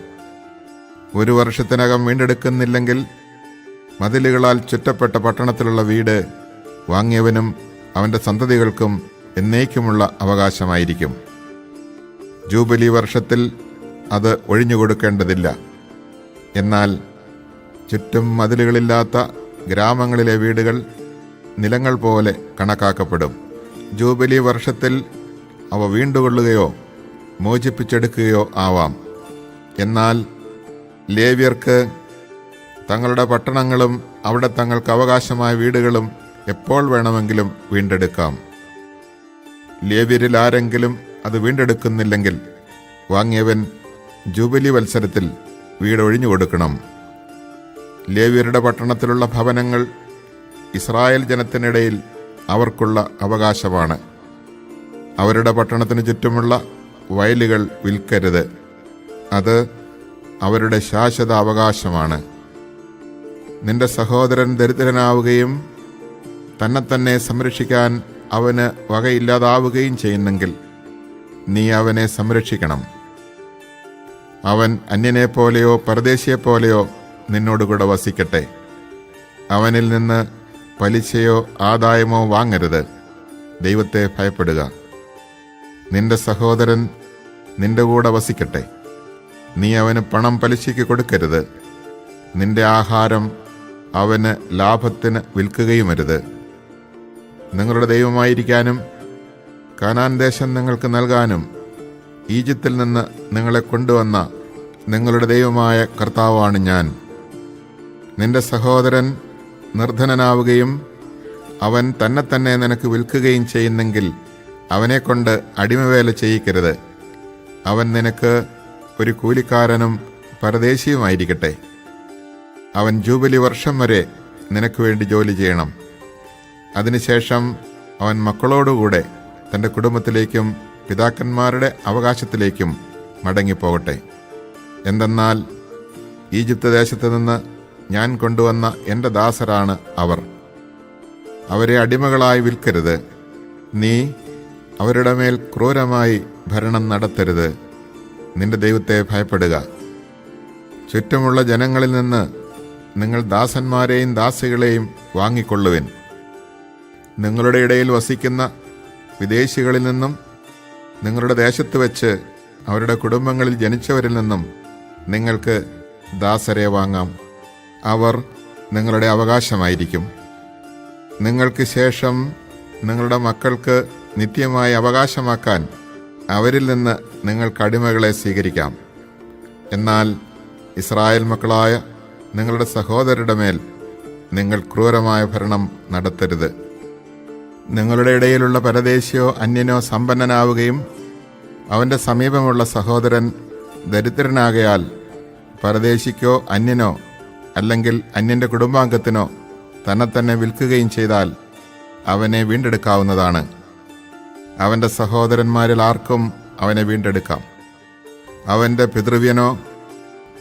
1 വർഷത്തിനകം വീണ്ടെടുക്കുന്നില്ലെങ്കിൽ മതിലുകളാൽ ചുറ്റപ്പെട്ട പട്ടണത്തിലുള്ള വീട് വാങ്ങിയവനും അവൻ്റെ സന്തതികൾക്കും എന്നേക്കുമുള്ള അവകാശമായിരിക്കും. ജൂബിലി വർഷത്തിൽ അത് ഒഴിഞ്ഞുകൊടുക്കേണ്ടതില്ല. എന്നാൽ ചുറ്റും മതിലുകളില്ലാത്ത ഗ്രാമങ്ങളിലെ വീടുകൾ നിലങ്ങൾ പോലെ കണക്കാക്കപ്പെടും. ജൂബിലി വർഷത്തിൽ അവ വീണ്ടുകൊള്ളുകയോ മോചിപ്പിച്ചെടുക്കുകയോ ആവാം. എന്നാൽ ലേവ്യർക്ക് തങ്ങളുടെ പട്ടണങ്ങളും അവിടെ തങ്ങൾക്ക് അവകാശമായ വീടുകളും എപ്പോൾ വേണമെങ്കിലും വീണ്ടെടുക്കാം. ലേവ്യരിൽ ആരെങ്കിലും അത് വീണ്ടെടുക്കുന്നില്ലെങ്കിൽ വാങ്ങിയവൻ ജൂബിലി വത്സരത്തിൽ വീട് ഒഴിഞ്ഞു കൊടുക്കണം. ലേവ്യരുടെ പട്ടണത്തിലുള്ള ഭവനങ്ങൾ ഇസ്രായേൽ ജനത്തിനിടയിൽ അവർക്കുള്ള അവകാശമാണ്. അവരുടെ പട്ടണത്തിന് ചുറ്റുമുള്ള വയലുകൾ വിൽക്കരുത്. അത് അവരുടെ ശാശ്വത അവകാശമാണ്. നിന്റെ സഹോദരൻ ദരിദ്രനാവുകയും തന്നെ സംരക്ഷിക്കാൻ അവന് വകയില്ലാതാവുകയും ചെയ്യുന്നെങ്കിൽ നീ അവനെ സംരക്ഷിക്കണം. അവൻ അന്യനെപ്പോലെയോ പരദേശിയെപ്പോലെയോ നിന്നോടുകൂടെ വസിക്കട്ടെ. അവനിൽ നിന്ന് പലിശയോ ആദായമോ വാങ്ങരുത്. ദൈവത്തെ ഭയപ്പെടുക. നിന്റെ സഹോദരൻ നിന്റെ കൂടെ വസിക്കട്ടെ. നീ അവന് പണം പലിശയ്ക്ക് കൊടുക്കരുത്. നിന്റെ ആഹാരം അവന് ലാഭത്തിന് വിൽക്കുകയുമരുത്. നിങ്ങളുടെ ദൈവമായിരിക്കാനും കാനാൻ ദേശം നിങ്ങൾക്ക് നൽകാനും ഈജിപ്തിൽ നിന്ന് നിങ്ങളെ കൊണ്ടുവന്ന നിങ്ങളുടെ ദൈവമായ കർത്താവാണ് ഞാൻ. നിന്റെ സഹോദരൻ നിർധനനാവുകയും അവൻ തന്നെ നിനക്ക് വിൽക്കുകയും ചെയ്യുന്നെങ്കിൽ അവനെക്കൊണ്ട് അടിമവേല ചെയ്യിക്കരുത്. അവൻ നിനക്ക് ഒരു കൂലിക്കാരനും പരദേശിയുമായിരിക്കട്ടെ. അവൻ ജൂബിലി വർഷം വരെ നിനക്ക് വേണ്ടി ജോലി ചെയ്യണം. അതിനുശേഷം അവൻ മക്കളോടുകൂടെ തൻ്റെ കുടുംബത്തിലേക്കും പിതാക്കന്മാരുടെ അവകാശത്തിലേക്കും മടങ്ങിപ്പോകട്ടെ. എന്തെന്നാൽ ഈജിപ്ത് ദേശത്ത് നിന്ന് ഞാൻ കൊണ്ടുവന്ന എൻ്റെ ദാസരാണ് അവർ. അവരെ അടിമകളായി വിൽക്കരുത്. നീ അവരുടെ മേൽ ക്രൂരമായി ഭരണം നടത്തരുത്. നിന്റെ ദൈവത്തെ ഭയപ്പെടുക. ചുറ്റുമുള്ള ജനങ്ങളിൽ നിന്ന് നിങ്ങൾ ദാസന്മാരെയും ദാസികളെയും വാങ്ങിക്കൊള്ളുവിൻ. നിങ്ങളുടെ ഇടയിൽ വസിക്കുന്ന വിദേശികളിൽ നിന്നും നിങ്ങളുടെ ദേശത്ത് വെച്ച് അവരുടെ കുടുംബങ്ങളിൽ ജനിച്ചവരിൽ നിന്നും നിങ്ങൾക്ക് ദാസരെ വാങ്ങാം. അവർ നിങ്ങളുടെ അവകാശമായിരിക്കും. നിങ്ങൾക്ക് ശേഷം നിങ്ങളുടെ മക്കൾക്ക് നിത്യമായി അവകാശമാക്കാൻ അവരിൽ നിന്ന് നിങ്ങൾക്ക് അടിമകളെ സ്വീകരിക്കാം. എന്നാൽ ഇസ്രായേൽ മക്കളായ നിങ്ങളുടെ സഹോദരരുടെ മേൽ നിങ്ങൾ ക്രൂരമായ ഭരണം നടത്തരുത്. നിങ്ങളുടെ ഇടയിലുള്ള പരദേശിയോ അന്യനോ സമ്പന്നനാവുകയും അവൻ്റെ സമീപമുള്ള സഹോദരൻ ദരിദ്രനാകയാൽ പരദേശിക്കോ അന്യനോ അല്ലെങ്കിൽ അന്യൻ്റെ കുടുംബാംഗത്തിനോ തന്നെ വിൽക്കുകയും ചെയ്താൽ അവനെ വീണ്ടെടുക്കാവുന്നതാണ്. അവൻ്റെ സഹോദരന്മാരിൽ ആർക്കും അവനെ വീണ്ടെടുക്കാം. അവൻ്റെ പിതൃവ്യനോ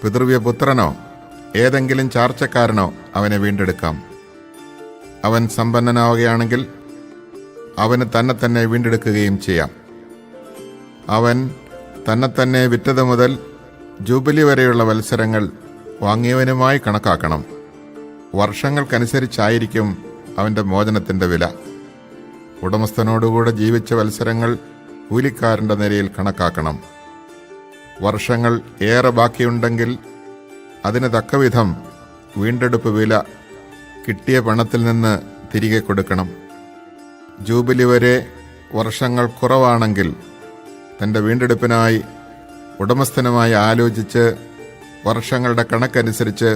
പിതൃവ്യപുത്രനോ ഏതെങ്കിലും ചാർച്ചക്കാരനോ അവനെ വീണ്ടെടുക്കാം. അവൻ സമ്പന്നനാവുകയാണെങ്കിൽ അവന് തന്നെ വീണ്ടെടുക്കുകയും ചെയ്യാം. അവൻ തന്നെ വിറ്റത് മുതൽ ജൂബിലി വരെയുള്ള വത്സരങ്ങൾ വാങ്ങിയവനുമായി കണക്കാക്കണം. വർഷങ്ങൾക്കനുസരിച്ചായിരിക്കും അവൻ്റെ മോചനത്തിൻ്റെ വില. ഉടമസ്ഥനോടുകൂടെ ജീവിച്ച വത്സരങ്ങൾ കൂലിക്കാരൻ്റെ നിരയിൽ കണക്കാക്കണം. വർഷങ്ങൾ ഏറെ ബാക്കിയുണ്ടെങ്കിൽ അതിന് തക്കവിധം വീണ്ടെടുപ്പ് വില കിട്ടിയ പണത്തിൽ നിന്ന് തിരികെ കൊടുക്കണം. ജൂബിലി വരെ വർഷങ്ങൾ കുറവാണെങ്കിൽ തൻ്റെ വീണ്ടെടുപ്പിനായി ഉടമസ്ഥനുമായി ആലോചിച്ച് വർഷങ്ങളുടെ കണക്കനുസരിച്ച്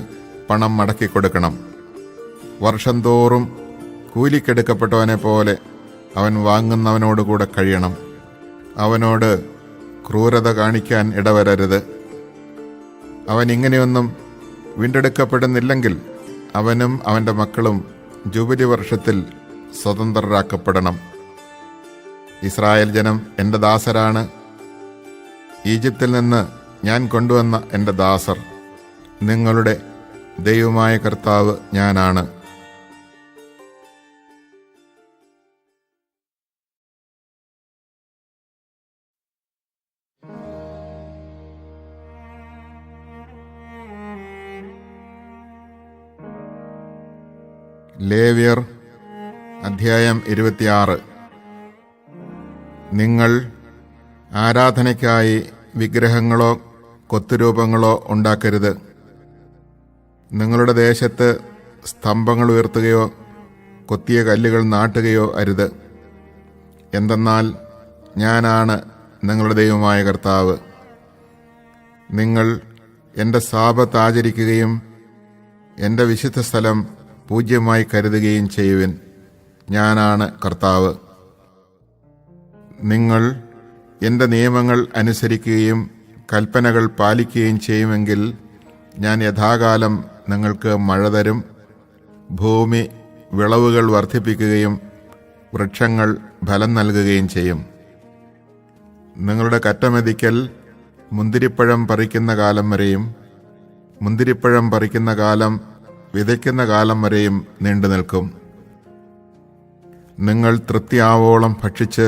പണം മടക്കി കൊടുക്കണം. വർഷം തോറും കൂലിക്കെടുക്കപ്പെട്ടവനെ പോലെ അവൻ വാങ്ങുന്നവനോടുകൂടെ കഴിയണം. അവനോട് ക്രൂരത കാണിക്കാൻ ഇടവരരുത്. അവൻ ഇങ്ങനെയൊന്നും വീണ്ടെടുക്കപ്പെടുന്നില്ലെങ്കിൽ അവനും അവൻ്റെ മക്കളും ജൂബിലി വർഷത്തിൽ സ്വതന്ത്രരാക്കപ്പെടണം. ഇസ്രായേൽ ജനം എൻ്റെ ദാസരാണ്. ഈജിപ്തിൽ നിന്ന് ഞാൻ കൊണ്ടുവന്ന എൻ്റെ ദാസർ. നിങ്ങളുടെ ദൈവമായ കർത്താവ് ഞാനാണ്. ലേവ്യർ അധ്യായം 26. നിങ്ങൾ ആരാധനയ്ക്കായി വിഗ്രഹങ്ങളോ കൊത്തുരൂപങ്ങളോ ഉണ്ടാക്കരുത്. നിങ്ങളുടെ ദേശത്ത് സ്തംഭങ്ങൾ ഉയർത്തുകയോ കൊത്തിയ കല്ലുകൾ നാട്ടുകയോ അരുത്. എന്തെന്നാൽ ഞാനാണ് നിങ്ങളുടെ ദൈവമായ കർത്താവ്. നിങ്ങൾ എൻ്റെ സാബത്ത് ആചരിക്കുകയും എൻ്റെ വിശുദ്ധ സ്ഥലം പൂജ്യമായി കരുതുകയും ചെയ്യുവിൻ. ഞാനാണ് കർത്താവ്. നിങ്ങൾ എൻ്റെ നിയമങ്ങൾ അനുസരിക്കുകയും കൽപ്പനകൾ പാലിക്കുകയും ചെയ്യുമെങ്കിൽ ഞാൻ യഥാകാലം നിങ്ങൾക്ക് മഴ തരും, ഭൂമി വിളവുകൾ വർദ്ധിപ്പിക്കുകയും വൃക്ഷങ്ങൾ ഫലം നൽകുകയും ചെയ്യും. നിങ്ങളുടെ കറ്റമെതിക്കൽ മുന്തിരിപ്പഴം പറിക്കുന്ന കാലം വരെയും മുന്തിരിപ്പഴം പറിക്കുന്ന കാലം വിതയ്ക്കുന്ന കാലം വരെയും നീണ്ടു നിൽക്കും. നിങ്ങൾ തൃപ്തിയാവോളം ഭക്ഷിച്ച്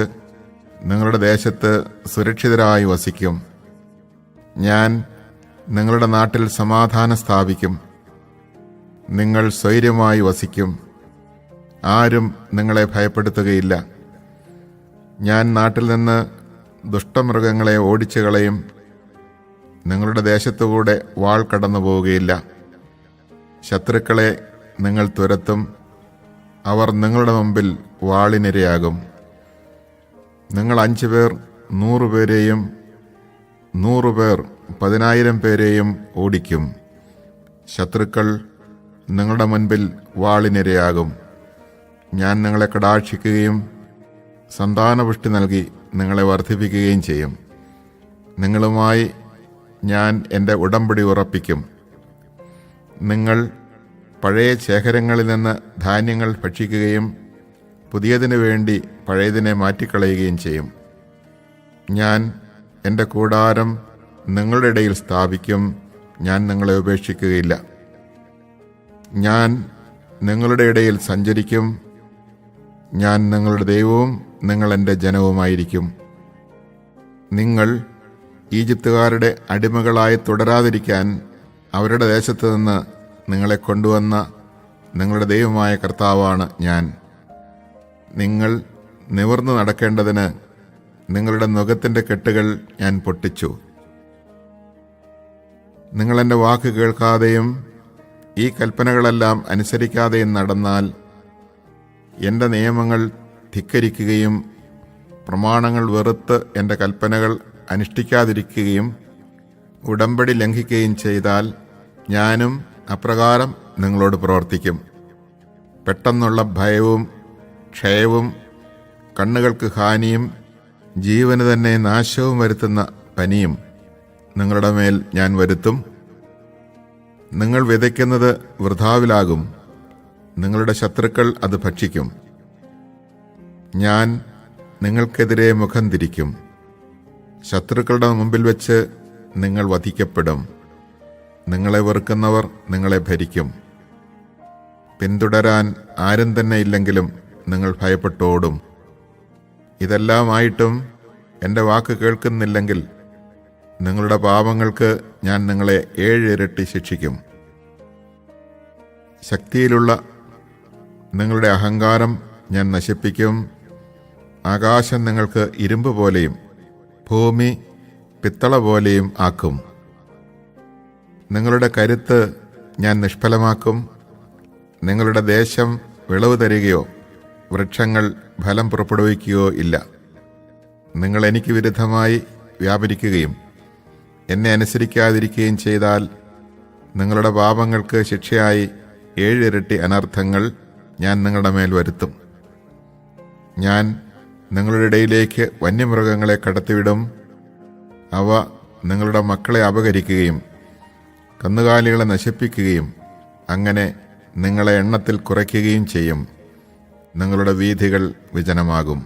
നിങ്ങളുടെ ദേശത്ത് സുരക്ഷിതരായി വസിക്കും. ഞാൻ നിങ്ങളുടെ നാട്ടിൽ സമാധാനം സ്ഥാപിക്കും. നിങ്ങൾ സ്വൈര്യമായി വസിക്കും. ആരും നിങ്ങളെ ഭയപ്പെടുത്തുകയില്ല. ഞാൻ നാട്ടിൽ നിന്ന് ദുഷ്ടമൃഗങ്ങളെ ഓടിച്ചു കളയും. നിങ്ങളുടെ ദേശത്തുകൂടെ വാൾ കടന്നു പോവുകയില്ല. ശത്രുക്കളെ നിങ്ങൾ തുരത്തും. അവർ നിങ്ങളുടെ മുമ്പിൽ വാളിനിരയാകും. നിങ്ങൾ 5 പേർ 100 പേരെയും 100 പേർ 10,000 പേരെയും ഓടിക്കും. ശത്രുക്കൾ നിങ്ങളുടെ മുൻപിൽ വാളിനിരയാകും. ഞാൻ നിങ്ങളെ കടാക്ഷിക്കുകയും സന്താനപുഷ്ടി നൽകി നിങ്ങളെ വർദ്ധിപ്പിക്കുകയും ചെയ്യും. നിങ്ങളുമായി ഞാൻ എൻ്റെ ഉടമ്പടി ഉറപ്പിക്കും. നിങ്ങൾ പഴയ ശേഖരങ്ങളിൽ നിന്ന് ധാന്യങ്ങൾ ഭക്ഷിക്കുകയും പുതിയതിനു വേണ്ടി പഴയതിനെ മാറ്റിക്കളയുകയും ചെയ്യും. ഞാൻ എൻ്റെ കൂടാരം നിങ്ങളുടെ ഇടയിൽ സ്ഥാപിക്കും. ഞാൻ നിങ്ങളെ ഉപേക്ഷിക്കുകയില്ല. ഞാൻ നിങ്ങളുടെ ഇടയിൽ സഞ്ചരിക്കും. ഞാൻ നിങ്ങളുടെ ദൈവവും നിങ്ങൾ എൻ്റെ ജനവുമായിരിക്കും. നിങ്ങൾ ഈജിപ്തുകാരുടെ അടിമകളായി തുടരാതിരിക്കാൻ അവരുടെ ദേശത്തു നിന്ന് നിങ്ങളെ കൊണ്ടുവന്ന നിങ്ങളുടെ ദൈവമായ കർത്താവാണ് ഞാൻ. നിങ്ങൾ നിവർന്നു നടക്കേണ്ടതിന് നിങ്ങളുടെ നുകത്തിൻ്റെ കെട്ടുകൾ ഞാൻ പൊട്ടിച്ചു. നിങ്ങളെൻ്റെ വാക്ക് കേൾക്കാതെയും ഈ കൽപ്പനകളെല്ലാം അനുസരിക്കാതെയും നടന്നാൽ, എൻ്റെ നിയമങ്ങൾ ധിക്കരിക്കുകയും പ്രമാണങ്ങൾ വെറുത്ത് എൻ്റെ കൽപ്പനകൾ അനുഷ്ഠിക്കാതിരിക്കുകയും ഉടമ്പടി ലംഘിക്കുകയും ചെയ്താൽ, ഞാനും അപ്രകാരം നിങ്ങളോട് പ്രവർത്തിക്കും. പെട്ടെന്നുള്ള ഭയവും ക്ഷയവും കണ്ണുകൾക്ക് ഹാനിയും ജീവന് തന്നെ നാശവും വരുത്തുന്ന പനിയും നിങ്ങളുടെ മേൽ ഞാൻ വരുത്തും. നിങ്ങൾ വിതയ്ക്കുന്നത് വൃഥാവിലാകും. നിങ്ങളുടെ ശത്രുക്കൾ അത് ഭക്ഷിക്കും. ഞാൻ നിങ്ങൾക്കെതിരെ മുഖം തിരിക്കും. ശത്രുക്കളുടെ മുമ്പിൽ വെച്ച് നിങ്ങൾ വധിക്കപ്പെടും. നിങ്ങളെ വെറുക്കുന്നവർ നിങ്ങളെ ഭരിക്കും. പിന്തുടരാൻ ആരും തന്നെ ഇല്ലെങ്കിലും നിങ്ങൾ ഭയപ്പെട്ടോടും. ഇതെല്ലാമായിട്ടും എൻ്റെ വാക്ക് കേൾക്കുന്നില്ലെങ്കിൽ നിങ്ങളുടെ പാപങ്ങൾക്ക് ഞാൻ നിങ്ങളെ 7 ഇരട്ടി ശിക്ഷിക്കും. ശക്തിയിലുള്ള നിങ്ങളുടെ അഹങ്കാരം ഞാൻ നശിപ്പിക്കും. ആകാശം നിങ്ങൾക്ക് ഇരുമ്പ് പോലെയും ഭൂമി പിത്തള പോലെയും ആക്കും. നിങ്ങളുടെ കരുത്ത് ഞാൻ നിഷ്ഫലമാക്കും. നിങ്ങളുടെ ദേശം വിളവ് തരികയോ വൃക്ഷങ്ങൾ ഫലം പുറപ്പെടുവിക്കുകയോ ഇല്ല. നിങ്ങൾ എനിക്ക് വിരുദ്ധമായി വ്യാപരിക്കുകയും എന്നെ അനുസരിക്കാതിരിക്കുകയും ചെയ്താൽ, നിങ്ങളുടെ പാപങ്ങൾക്ക് ശിക്ഷയായി 7 ഇരട്ടി അനർത്ഥങ്ങൾ ഞാൻ നിങ്ങളുടെ മേൽ വരുത്തും. ഞാൻ നിങ്ങളുടെ ഇടയിലേക്ക് വന്യമൃഗങ്ങളെ കടത്തിവിടും. അവ നിങ്ങളുടെ മക്കളെ അപഹരിക്കുകയും കന്നുകാലികളെ നശിപ്പിക്കുകയും അങ്ങനെ നിങ്ങളെ എണ്ണത്തിൽ കുറയ്ക്കുകയും ചെയ്യും. നിങ്ങളുടെ വീഥികൾ വിജനമാകും.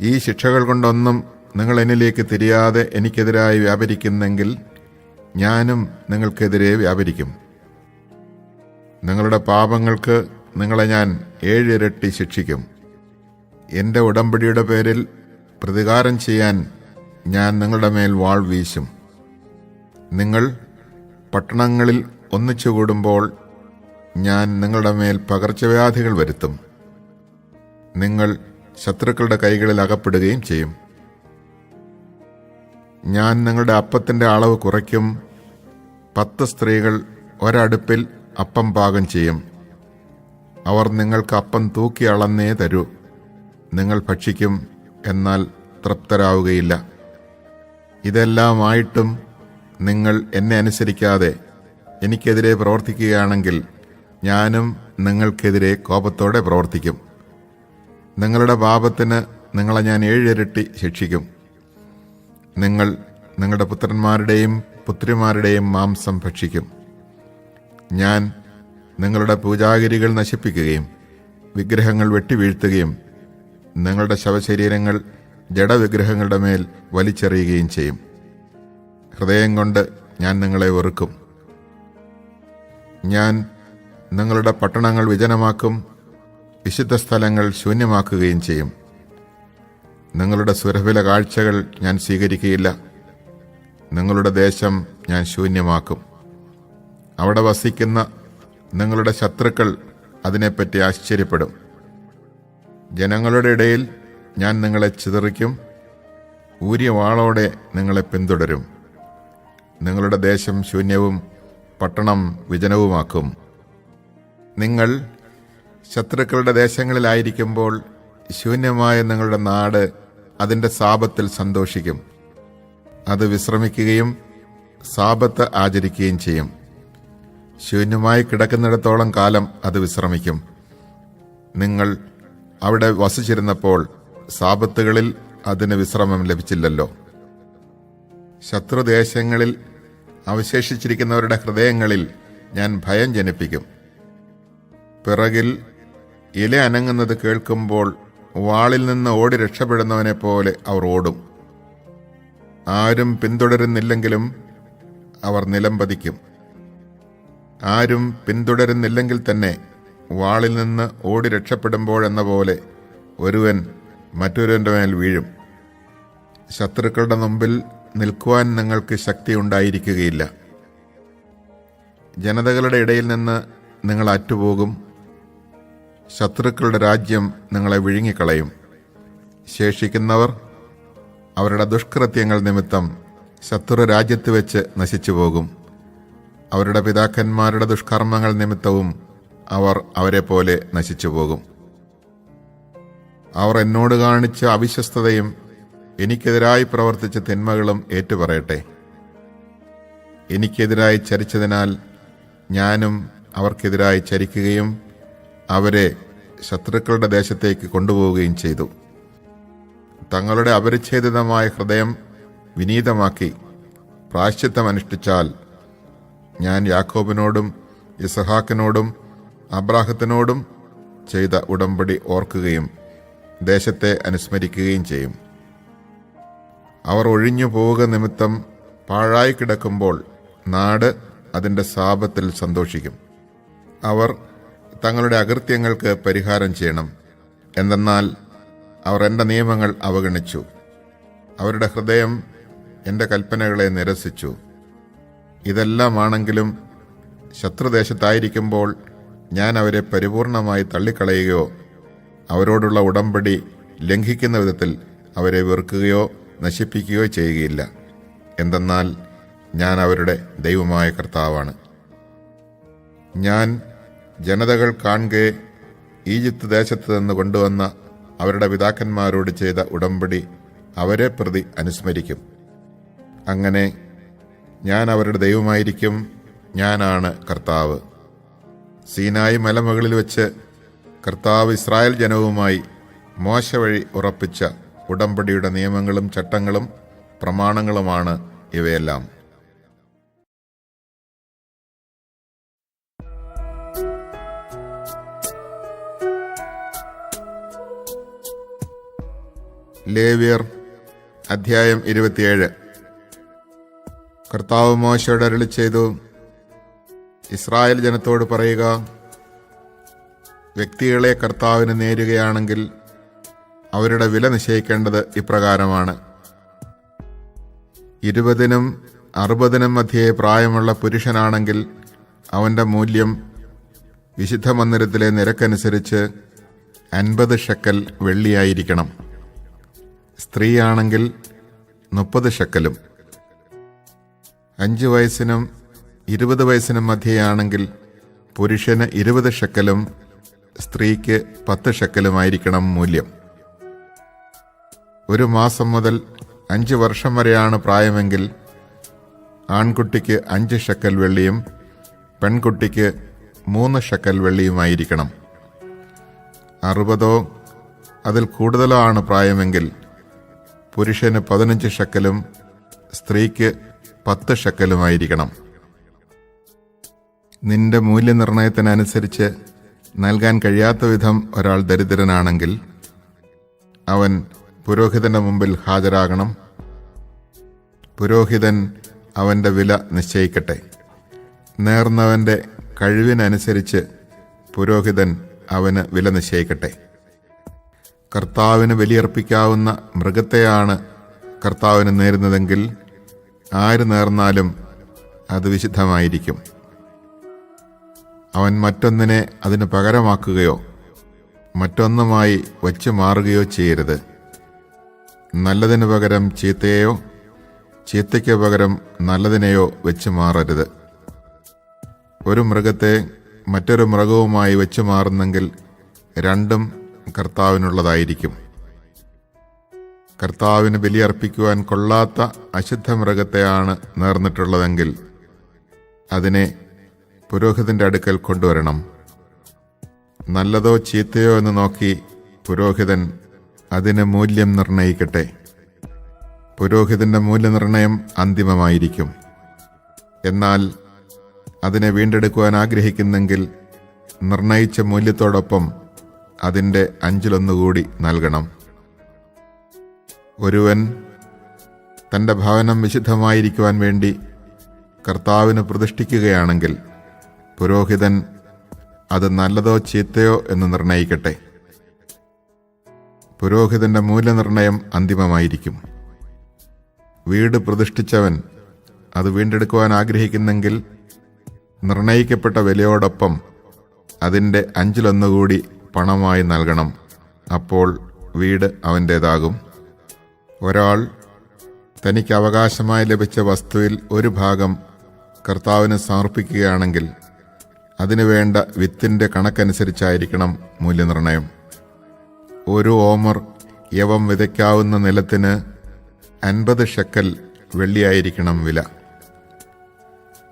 ഈ ശിക്ഷകൾ കൊണ്ടൊന്നും നിങ്ങൾ എന്നിലേക്ക് തിരിയാതെ എനിക്കെതിരായി വ്യാപരിക്കുന്നെങ്കിൽ, ഞാനും നിങ്ങൾക്കെതിരെ വ്യാപരിക്കും. നിങ്ങളുടെ പാപങ്ങൾക്ക് നിങ്ങളെ ഞാൻ 7 ഇരട്ടി ശിക്ഷിക്കും. എൻ്റെ ഉടമ്പടിയുടെ പേരിൽ പ്രതികാരം ചെയ്യാൻ ഞാൻ നിങ്ങളുടെ മേൽ വാൾ വീശും. നിങ്ങൾ പട്ടണങ്ങളിൽ ഒന്നിച്ചുകൂടുമ്പോൾ ഞാൻ നിങ്ങളുടെ മേൽ പകർച്ചവ്യാധികൾ വരുത്തും. നിങ്ങൾ ശത്രുക്കളുടെ കൈകളിൽ അകപ്പെടുകയും ചെയ്യും. ഞാൻ നിങ്ങളുടെ അപ്പത്തിൻ്റെ അളവ് കുറയ്ക്കും. 10 സ്ത്രീകൾ ഒരടുപ്പിൽ അപ്പം പാകം ചെയ്യും. അവർ നിങ്ങൾക്ക് അപ്പം തൂക്കി അളന്നേ തരൂ. നിങ്ങൾ ഭക്ഷിക്കും, എന്നാൽ തൃപ്തരാവുകയില്ല. ഇതെല്ലാമായിട്ടും നിങ്ങൾ എന്നെ അനുസരിക്കാതെ എനിക്കെതിരെ പ്രവർത്തിക്കുകയാണെങ്കിൽ ഞാനും നിങ്ങൾക്കെതിരെ കോപത്തോടെ പ്രവർത്തിക്കും. നിങ്ങളുടെ പാപത്തിന് നിങ്ങളെ ഞാൻ 7 ഇരട്ടി ശിക്ഷിക്കും. നിങ്ങൾ നിങ്ങളുടെ പുത്രന്മാരുടെയും പുത്രിമാരുടെയും മാംസം ഭക്ഷിക്കും. ഞാൻ നിങ്ങളുടെ പൂജാഗിരികൾ നശിപ്പിക്കുകയും വിഗ്രഹങ്ങൾ വെട്ടിവീഴ്ത്തുകയും നിങ്ങളുടെ ശവശരീരങ്ങൾ ജഡവിഗ്രഹങ്ങളുടെ മേൽ വലിച്ചെറിയുകയും ചെയ്യും. ഹൃദയം കൊണ്ട് ഞാൻ നിങ്ങളെ വെറുക്കും. ഞാൻ നിങ്ങളുടെ പട്ടണങ്ങൾ വിജനമാക്കും, വിശുദ്ധ സ്ഥലങ്ങൾ ശൂന്യമാക്കുകയും ചെയ്യും. നിങ്ങളുടെ സുരഭില കാഴ്ചകൾ ഞാൻ സ്വീകരിക്കുകയില്ല. നിങ്ങളുടെ ദേശം ഞാൻ ശൂന്യമാക്കും. അവിടെ വസിക്കുന്ന നിങ്ങളുടെ ശത്രുക്കൾ അതിനെപ്പറ്റി ആശ്ചര്യപ്പെടും. ജനങ്ങളുടെ ഇടയിൽ ഞാൻ നിങ്ങളെ ചിതറിക്കും. ഊരിയ വാളോടെ നിങ്ങളെ പിന്തുടരും. നിങ്ങളുടെ ദേശം ശൂന്യവും പട്ടണം വിജനവുമാക്കും. നിങ്ങൾ ശത്രുക്കളുടെ ദേശങ്ങളിലായിരിക്കുമ്പോൾ ശൂന്യമായ നിങ്ങളുടെ നാട് അതിൻ്റെ സാപത്തിൽ സന്തോഷിക്കും. അത് വിശ്രമിക്കുകയും സാപത്ത് ആചരിക്കുകയും ചെയ്യും. ശൂന്യമായി കിടക്കുന്നിടത്തോളം കാലം അത് വിശ്രമിക്കും. നിങ്ങൾ അവിടെ വസിച്ചിരുന്നപ്പോൾ സാപത്തുകളിൽ അതിന് വിശ്രമം ലഭിച്ചില്ലല്ലോ. ശത്രുദേശങ്ങളിൽ അവശേഷിച്ചിരിക്കുന്നവരുടെ ഹൃദയങ്ങളിൽ ഞാൻ ഭയം ജനിപ്പിക്കും. പിറകിൽ ഇല അനങ്ങുന്നത് കേൾക്കുമ്പോൾ വാളിൽ നിന്ന് ഓടി രക്ഷപ്പെടുന്നവനെ പോലെ അവർ ഓടും. ആരും പിന്തുടരുന്നില്ലെങ്കിലും അവർ നിലംപതിക്കും. ആരും പിന്തുടരുന്നില്ലെങ്കിൽ തന്നെ വാളിൽ നിന്ന് ഓടി രക്ഷപ്പെടുമ്പോഴെന്ന പോലെ ഒരുവൻ മറ്റൊരുവൻ്റെ മേൽ വീഴും. ശത്രുക്കളുടെ മുമ്പിൽ നിൽക്കുവാൻ നിങ്ങൾക്ക് ശക്തി ഉണ്ടായിരിക്കുകയില്ല. ജനതകളുടെ ഇടയിൽ നിന്ന് നിങ്ങൾ അറ്റുപോകും. ശത്രുക്കളുടെ രാജ്യം നിങ്ങളെ വിഴുങ്ങിക്കളയും. ശേഷിക്കുന്നവർ അവരുടെ ദുഷ്കൃത്യങ്ങൾ നിമിത്തം ശത്രു രാജ്യത്ത് വെച്ച് നശിച്ചു പോകും. അവരുടെ പിതാക്കന്മാരുടെ ദുഷ്കർമ്മങ്ങൾ നിമിത്തവും അവർ അവരെ പോലെ നശിച്ചു പോകും. അവർ എന്നോട് കാണിച്ച അവിശ്വസ്തതയും എനിക്കെതിരായി പ്രവർത്തിച്ച തിന്മകളും ഏറ്റുപറയട്ടെ. എനിക്കെതിരായി ചരിച്ചതിനാൽ ഞാനും അവർക്കെതിരായി ചരിക്കുകയും അവരെ ശത്രുക്കളുടെ ദേശത്തേക്ക് കൊണ്ടുപോവുകയും ചെയ്തു. തങ്ങളുടെ അപരിച്ഛേദിതമായ ഹൃദയം വിനീതമാക്കി പ്രായശ്ചിത്തം അനുഷ്ഠിച്ചാൽ ഞാൻ യാക്കോബിനോടും യിസ്ഹാക്കിനോടും അബ്രാഹത്തിനോടും ചെയ്ത ഉടമ്പടി ഓർക്കുകയും ദേശത്തെ അനുസ്മരിക്കുകയും ചെയ്യും. അവർ ഒഴിഞ്ഞു പോവുക നിമിത്തം പാഴായി കിടക്കുമ്പോൾ നാട് അതിൻ്റെ സാപത്തിൽ സന്തോഷിക്കും. അവർ തങ്ങളുടെ അകൃത്യങ്ങൾക്ക് പരിഹാരം ചെയ്യണം. എന്തെന്നാൽ അവർ എൻ്റെ നിയമങ്ങൾ അവഗണിച്ചു. അവരുടെ ഹൃദയം എൻ്റെ കൽപ്പനകളെ നിരസിച്ചു. ഇതെല്ലാമാണെങ്കിലും ശത്രുദേശത്തായിരിക്കുമ്പോൾ ഞാൻ അവരെ പരിപൂർണമായി തള്ളിക്കളയുകയോ അവരോടുള്ള ഉടമ്പടി ലംഘിക്കുന്ന വിധത്തിൽ അവരെ വെറുക്കുകയോ നശിപ്പിക്കുകയോ ചെയ്യുകയില്ല. എന്തെന്നാൽ ഞാൻ അവരുടെ ദൈവമായ കർത്താവാണ്. ഞാൻ ജനതകൾ കാൺകെ ഈജിപ്ത് ദേശത്ത് നിന്ന് കൊണ്ടുവന്ന അവരുടെ പിതാക്കന്മാരോട് ചെയ്ത ഉടമ്പടി അവരെ പ്രതി അനുസ്മരിക്കും. അങ്ങനെ ഞാൻ അവരുടെ ദൈവമായിരിക്കും. ഞാനാണ് കർത്താവ്. സീനായി മലമുകളിൽ വെച്ച് കർത്താവ് ഇസ്രായേൽ ജനവുമായി മോശ വഴി ഉറപ്പിച്ച ഉടമ്പടിയുടെ നിയമങ്ങളും ചട്ടങ്ങളും പ്രമാണങ്ങളുമാണ് ഇവയെല്ലാം. ലേവ്യർ അധ്യായം 27. കർത്താവ് മോശയോട് അരുളി ചെയ്തു, ഇസ്രായേൽ ജനത്തോട് പറയുക, വ്യക്തികളെ കർത്താവിന് നേരുകയാണെങ്കിൽ അവരുടെ വില നിശ്ചയിക്കേണ്ടത് ഇപ്രകാരമാണ്. 20-നും 60-നും മധ്യേ പ്രായമുള്ള പുരുഷനാണെങ്കിൽ അവൻ്റെ മൂല്യം വിശുദ്ധ മന്ദിരത്തിലെ നിരക്കനുസരിച്ച് 50 ഷെക്കൽ വെള്ളിയായിരിക്കണം. സ്ത്രീയാണെങ്കിൽ 30 ഷെക്കലും. 5 വയസ്സിനും 20 വയസ്സിനും മധ്യയാണെങ്കിൽ പുരുഷന് 20 ഷെക്കലും സ്ത്രീക്ക് 10 ഷെക്കലുമായിരിക്കണം മൂല്യം. 1 മാസം മുതൽ 5 വർഷം വരെയാണ് പ്രായമെങ്കിൽ ആൺകുട്ടിക്ക് 5 ഷെക്കൽ വെള്ളിയും പെൺകുട്ടിക്ക് 3 ഷെക്കൽ വെള്ളിയുമായിരിക്കണം. 60 അതിൽ കൂടുതലോ ആണ് പ്രായമെങ്കിൽ പുരുഷന് 15 ഷെക്കലും സ്ത്രീക്ക് 10 ഷെക്കലുമായിരിക്കണം. നിന്റെ മൂല്യനിർണയത്തിനനുസരിച്ച് നൽകാൻ കഴിയാത്ത വിധം ഒരാൾ ദരിദ്രനാണെങ്കിൽ അവൻ പുരോഹിതന്റെ മുമ്പിൽ ഹാജരാകണം. പുരോഹിതൻ അവന്റെ വില നിശ്ചയിക്കട്ടെ. നേർന്നവന്റെ കഴിവിനനുസരിച്ച് പുരോഹിതൻ അവന് വില നിശ്ചയിക്കട്ടെ. കർത്താവിന് ബലിയർപ്പിക്കാവുന്ന മൃഗത്തെയാണ് കർത്താവിന് നേരുന്നതെങ്കിൽ ആര് നേർന്നാലും അത് വിശുദ്ധമായിരിക്കും. അവൻ മറ്റൊന്നിനെ അതിന് പകരമാക്കുകയോ മറ്റൊന്നുമായി വച്ചു മാറുകയോ ചെയ്യരുത്. നല്ലതിന് പകരം ചീത്തയെയോ ചീത്തയ്ക്ക് പകരം നല്ലതിനെയോ വെച്ചു മാറരുത്. ഒരു മൃഗത്തെ മറ്റൊരു മൃഗവുമായി വെച്ചു മാറുന്നെങ്കിൽ രണ്ടും കർത്താവിനുള്ളതായിരിക്കും. കർത്താവിന് ബലിയർപ്പിക്കുവാൻ കൊള്ളാത്ത അശുദ്ധ മൃഗത്തെയാണ് നേർന്നിട്ടുള്ളതെങ്കിൽ അതിനെ പുരോഹിതന്റെ അടുക്കൽ കൊണ്ടുവരണം. നല്ലതോ ചീത്തയോ എന്ന് നോക്കി പുരോഹിതൻ അതിന് മൂല്യം നിർണയിക്കട്ടെ. പുരോഹിതന്റെ മൂല്യനിർണയം അന്തിമമായിരിക്കും. എന്നാൽ അതിനെ വീണ്ടെടുക്കുവാൻ ആഗ്രഹിക്കുന്നെങ്കിൽ നിർണയിച്ച മൂല്യത്തോടൊപ്പം അതിൻ്റെ 5 കൂടി നൽകണം. ഒരുവൻ തൻ്റെ ഭവനം വിശുദ്ധമായിരിക്കുവാൻ വേണ്ടി കർത്താവിന് പ്രതിഷ്ഠിക്കുകയാണെങ്കിൽ പുരോഹിതൻ അത് നല്ലതോ ചീത്തയോ എന്ന് നിർണയിക്കട്ടെ. പുരോഹിതന്റെ മൂല്യനിർണയം അന്തിമമായിരിക്കും. വീട് പ്രതിഷ്ഠിച്ചവൻ അത് വീണ്ടെടുക്കുവാൻ ആഗ്രഹിക്കുന്നെങ്കിൽ നിർണയിക്കപ്പെട്ട വിലയോടൊപ്പം അതിൻ്റെ 5 കൂടി പണമായി നൽകണം. അപ്പോൾ വീട് അവൻ്റേതാകും. ഒരാൾ തനിക്ക് അവകാശമായി ലഭിച്ച വസ്തുവിൽ ഒരു ഭാഗം കർത്താവിന് സമർപ്പിക്കുകയാണെങ്കിൽ അതിനു വേണ്ട വിത്തിൻ്റെ കണക്കനുസരിച്ചായിരിക്കണം മൂല്യനിർണയം. ഒരു ഓമർ യവം വിതയ്ക്കാവുന്ന നിലത്തിന് 50 ഷെക്കൽ വെള്ളിയായിരിക്കണം വില.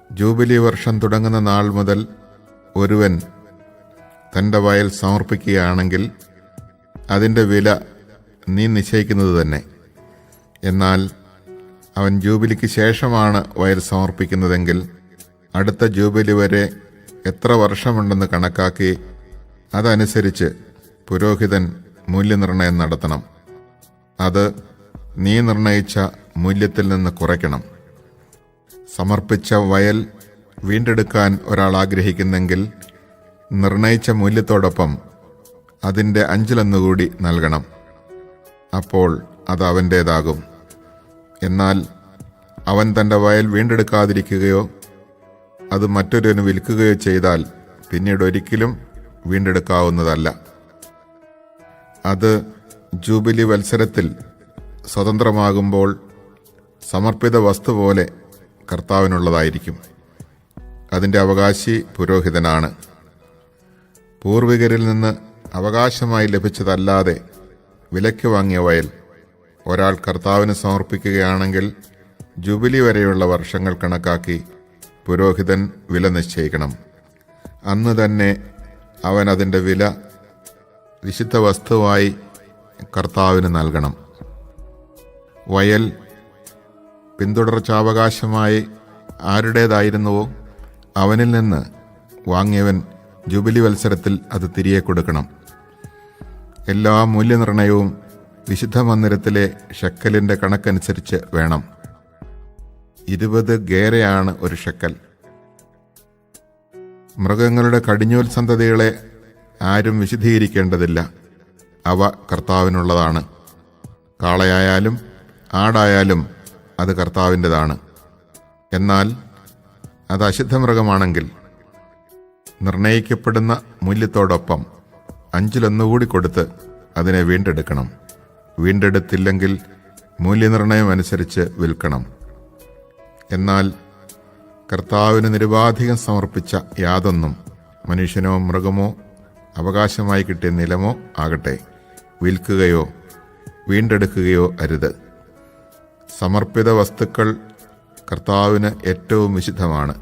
ജൂബിലി വർഷം തുടങ്ങുന്ന നാൾ മുതൽ ഒരുവൻ തൻ്റെ വയൽ സമർപ്പിക്കുകയാണെങ്കിൽ അതിൻ്റെ വില നീ നിശ്ചയിക്കുന്നത് തന്നെ. എന്നാൽ അവൻ ജൂബിലിക്ക് ശേഷമാണ് വയൽ സമർപ്പിക്കുന്നതെങ്കിൽ അടുത്ത ജൂബിലി വരെ എത്ര വർഷമുണ്ടെന്ന് കണക്കാക്കി അതനുസരിച്ച് പുരോഹിതൻ മൂല്യനിർണയം നടത്തണം. അത് നീ നിർണയിച്ച മൂല്യത്തിൽ നിന്ന് കുറയ്ക്കണം. സമർപ്പിച്ച വയൽ വീണ്ടെടുക്കാൻ ഒരാൾ ആഗ്രഹിക്കുന്നെങ്കിൽ നിർണയിച്ച മൂല്യത്തോടൊപ്പം അതിൻ്റെ 5 കൂടി നൽകണം. അപ്പോൾ അത് അവൻ്റേതാകും. എന്നാൽ അവൻ തൻ്റെ വയൽ വീണ്ടെടുക്കാതിരിക്കുകയോ അത് മറ്റൊരുവന് വിൽക്കുകയോ ചെയ്താൽ പിന്നീട് ഒരിക്കലും വീണ്ടെടുക്കാവുന്നതല്ല. അത് ജൂബിലി വത്സരത്തിൽ സ്വതന്ത്രമാകുമ്പോൾ സമർപ്പിത വസ്തു പോലെ കർത്താവിനുള്ളതായിരിക്കും. അതിൻ്റെ അവകാശി പുരോഹിതനാണ്. പൂർവികരിൽ നിന്ന് അവകാശമായി ലഭിച്ചതല്ലാതെ വിലയ്ക്ക് വാങ്ങിയ വയൽ ഒരാൾ കർത്താവിന് സമർപ്പിക്കുകയാണെങ്കിൽ ജൂബിലി വരെയുള്ള വർഷങ്ങൾ കണക്കാക്കി പുരോഹിതൻ വില നിശ്ചയിക്കണം. അന്ന് തന്നെ അവൻ അതിൻ്റെ വില വിശുദ്ധ വസ്തുവായി കർത്താവിന് നൽകണം. വയൽ പിന്തുടർച്ചാവകാശമായി ആരുടേതായിരുന്നുവോ അവനിൽ നിന്ന് വാങ്ങിയവൻ ജൂബിലി വത്സരത്തിൽ അത് തിരികെ കൊടുക്കണം. എല്ലാ മൂല്യനിർണയവും വിശുദ്ധ മന്ദിരത്തിലെ ഷെക്കലിൻ്റെ കണക്കനുസരിച്ച് വേണം. 20 ഗേരയാണ് ഒരു ഷെക്കൽ. മൃഗങ്ങളുടെ കടിഞ്ഞൂൽ സന്തതികളെ ആരും വിശുദ്ധീകരിക്കേണ്ടതില്ല. അവ കർത്താവിനുള്ളതാണ്. കാളയായാലും ആടായാലും അത് കർത്താവിൻ്റെതാണ്. എന്നാൽ അത് അശുദ്ധ മൃഗമാണെങ്കിൽ നിർണയിക്കപ്പെടുന്ന മൂല്യത്തോടൊപ്പം 1/5 കൂടി കൊടുത്ത് അതിനെ വീണ്ടെടുക്കണം. വീണ്ടെടുത്തില്ലെങ്കിൽ മൂല്യനിർണയം അനുസരിച്ച് വിൽക്കണം. എന്നാൽ കർത്താവിന് നിരുപാധികം സമർപ്പിച്ച യാതൊന്നും, മനുഷ്യനോ മൃഗമോ അവകാശമായി കിട്ടിയ നിലമോ ആകട്ടെ, വിൽക്കുകയോ വീണ്ടെടുക്കുകയോ അരുത്. സമർപ്പിത വസ്തുക്കൾ കർത്താവിന് ഏറ്റവും വിശുദ്ധമാണ്.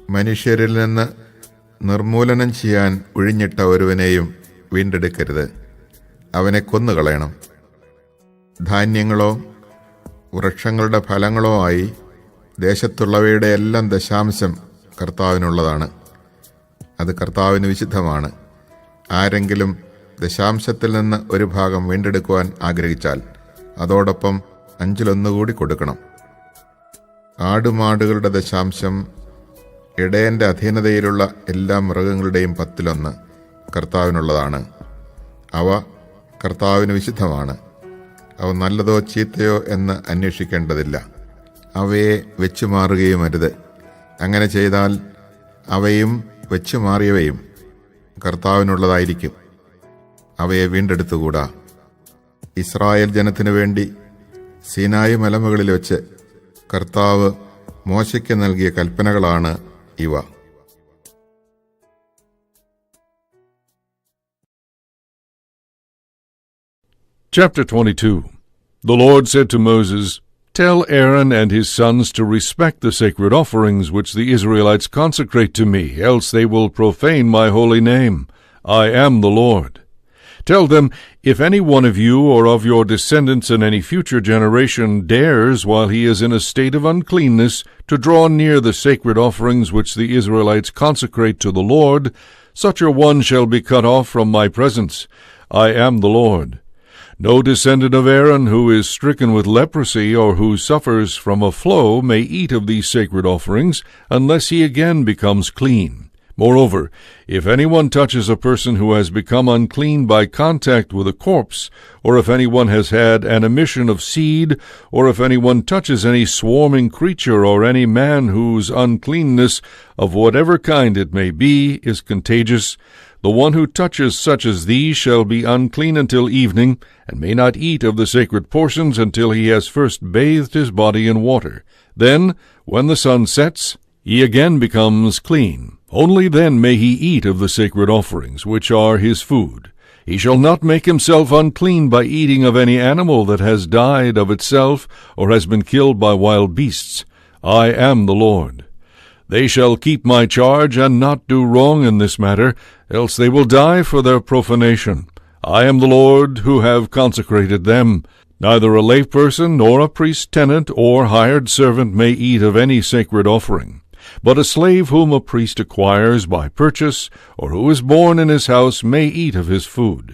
മനുഷ്യരിൽ നിന്ന് നിർമൂലനം ചെയ്യാൻ ഒഴിഞ്ഞിട്ട ഒരുവനെയും വീണ്ടെടുക്കരുത്. അവനെ കൊന്നുകളയണം. ധാന്യങ്ങളോ വൃക്ഷങ്ങളുടെ ഫലങ്ങളോ ആയി ദേശത്തുള്ളവയുടെ എല്ലാം ദശാംശം കർത്താവിനുള്ളതാണ്. അത് കർത്താവിന് വിശുദ്ധമാണ്. ആരെങ്കിലും ദശാംശത്തിൽ നിന്ന് ഒരു ഭാഗം വീണ്ടെടുക്കുവാൻ ആഗ്രഹിച്ചാൽ അതോടൊപ്പം 1/5 കൂടി കൊടുക്കണം. ആടുമാടുകളുടെ ദശാംശം, ഇടയന്റെ അധീനതയിലുള്ള എല്ലാ മൃഗങ്ങളുടെയും 1/10 കർത്താവിനുള്ളതാണ്. അവ കർത്താവിന് വിശുദ്ധമാണ്. അവ നല്ലതോ ചീത്തയോ എന്ന് അന്വേഷിക്കേണ്ടതില്ല. അവയെ വെച്ചുമാറുകയും അരുത്. അങ്ങനെ ചെയ്താൽ അവയും വെച്ചുമാറിയവയും കർത്താവിനുള്ളതായിരിക്കും. അവയെ വീണ്ടെടുത്തുകൂടാ. ഇസ്രായേൽ ജനത്തിനു വേണ്ടി സീനായി മലമുകളിൽ വെച്ച് കർത്താവ് മോശയ്ക്ക് നൽകിയ കൽപ്പനകളാണ് ഇവ. Chapter 22. The Lord said to Moses, Tell Aaron and his sons to respect the sacred offerings which the Israelites consecrate to me, else they will profane my holy name. I am the Lord. Tell them, if any one of you or of your descendants in any future generation dares, while he is in a state of uncleanness, to draw near the sacred offerings which the Israelites consecrate to the Lord, such a one shall be cut off from my presence. I am the Lord. No descendant of Aaron who is stricken with leprosy or who suffers from a flow may eat of these sacred offerings, unless he again becomes clean. Moreover, if anyone touches a person who has become unclean by contact with a corpse, or if anyone has had an emission of seed, or if anyone touches any swarming creature or any man whose uncleanness, of whatever kind it may be, is contagious, the one who touches such as these shall be unclean until evening, and may not eat of the sacred portions until he has first bathed his body in water. Then, when the sun sets, he again becomes clean. Only then may he eat of the sacred offerings, which are his food. He shall not make himself unclean by eating of any animal that has died of itself, or has been killed by wild beasts. I am the Lord. They shall keep my charge, and not do wrong in this matter, else they will die for their profanation. I am the Lord who have consecrated them. Neither a layperson, nor a priest's tenant, or hired servant may eat of any sacred offering. But a slave whom a priest acquires by purchase, or who is born in his house, may eat of his food.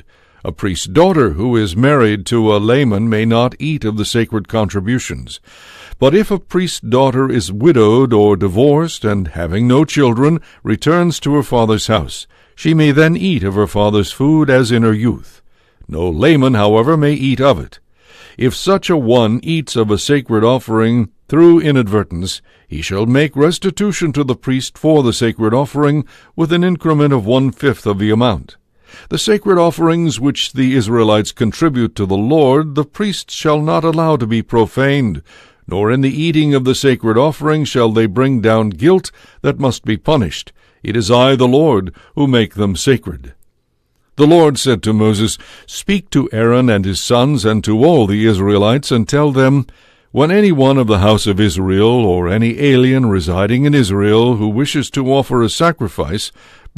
A priest's daughter who is married to a layman may not eat of the sacred contributions. But if a priest's daughter is widowed or divorced, and having no children, returns to her father's house, she may then eat of her father's food as in her youth. No layman, however, may eat of it. If such a one eats of a sacred offering through inadvertence, he shall make restitution to the priest for the sacred offering with an increment of 1/5 of the amount. The sacred offerings which the Israelites contribute to the Lord, the priests shall not allow to be profaned, nor in the eating of the sacred offering shall they bring down guilt that must be punished. It is I, the Lord, who make them sacred. The Lord said to Moses, Speak to Aaron and his sons and to all the Israelites, and tell them, When any one of the house of Israel, or any alien residing in Israel, who wishes to offer a sacrifice,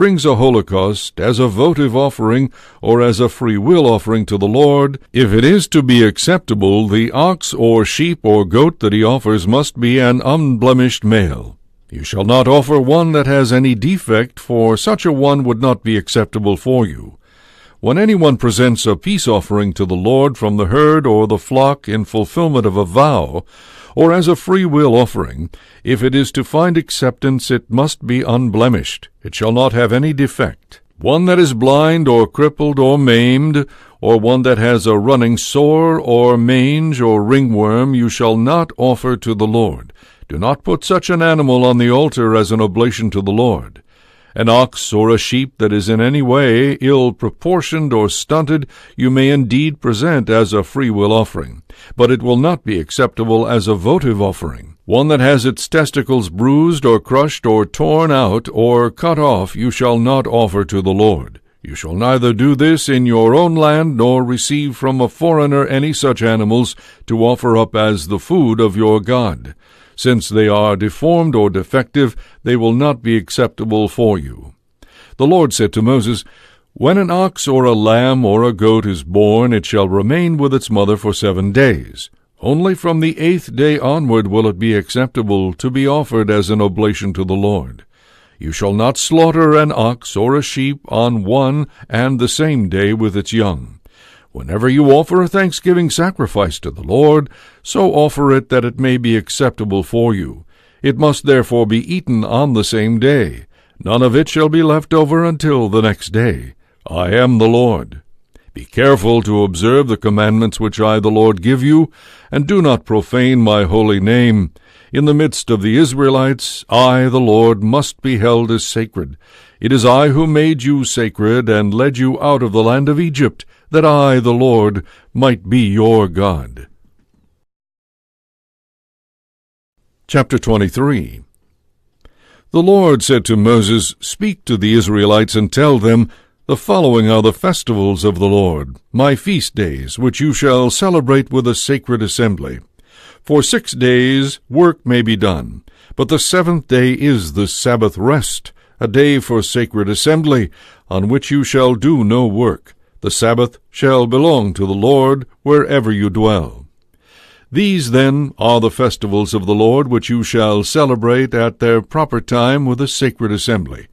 brings a holocaust as a votive offering, or as a free will offering to the Lord, if it is to be acceptable, the ox or sheep or goat that he offers must be an unblemished male. You shall not offer one that has any defect, for such a one would not be acceptable for you. When anyone presents a peace offering to the Lord from the herd or the flock in fulfillment of a vow, or as a free will offering, if it is to find acceptance, it must be unblemished. It shall not have any defect. One that is blind or crippled or maimed, or one that has a running sore or mange or ringworm, you shall not offer to the Lord. Do not put such an animal on the altar as an oblation to the Lord. An ox or a sheep that is in any way ill-proportioned or stunted you may indeed present as a free-will offering, but it will not be acceptable as a votive offering. One that has its testicles bruised or crushed or torn out or cut off you shall not offer to the Lord. You shall neither do this in your own land nor receive from a foreigner any such animals to offer up as the food of your God. Since they are deformed or defective, they will not be acceptable for you. The Lord said to Moses, When an ox or a lamb or a goat is born, it shall remain with its mother for 7 days. Only from the 8th day onward will it be acceptable to be offered as an oblation to the Lord. You shall not slaughter an ox or a sheep on one and the same day with its young. Whenever you offer a thanksgiving sacrifice to the Lord, so offer it that it may be acceptable for you. It must therefore be eaten on the same day. None of it shall be left over until the next day. I am the Lord. Be careful to observe the commandments which I, the Lord, give you, and do not profane my holy name. In the midst of the Israelites, I, the Lord, must be held as sacred. It is I who made you sacred and led you out of the land of Egypt, that I, the Lord, might be your God. Chapter 23. The Lord said to Moses, Speak to the Israelites and tell them, The following are the festivals of the Lord, my feast days, which you shall celebrate with a sacred assembly. For 6 days work may be done, but the 7th day is the Sabbath rest, a day for sacred assembly, on which you shall do no work. The Sabbath shall belong to the Lord wherever you dwell. These, then, are the festivals of the Lord, which you shall celebrate at their proper time with a sacred assembly.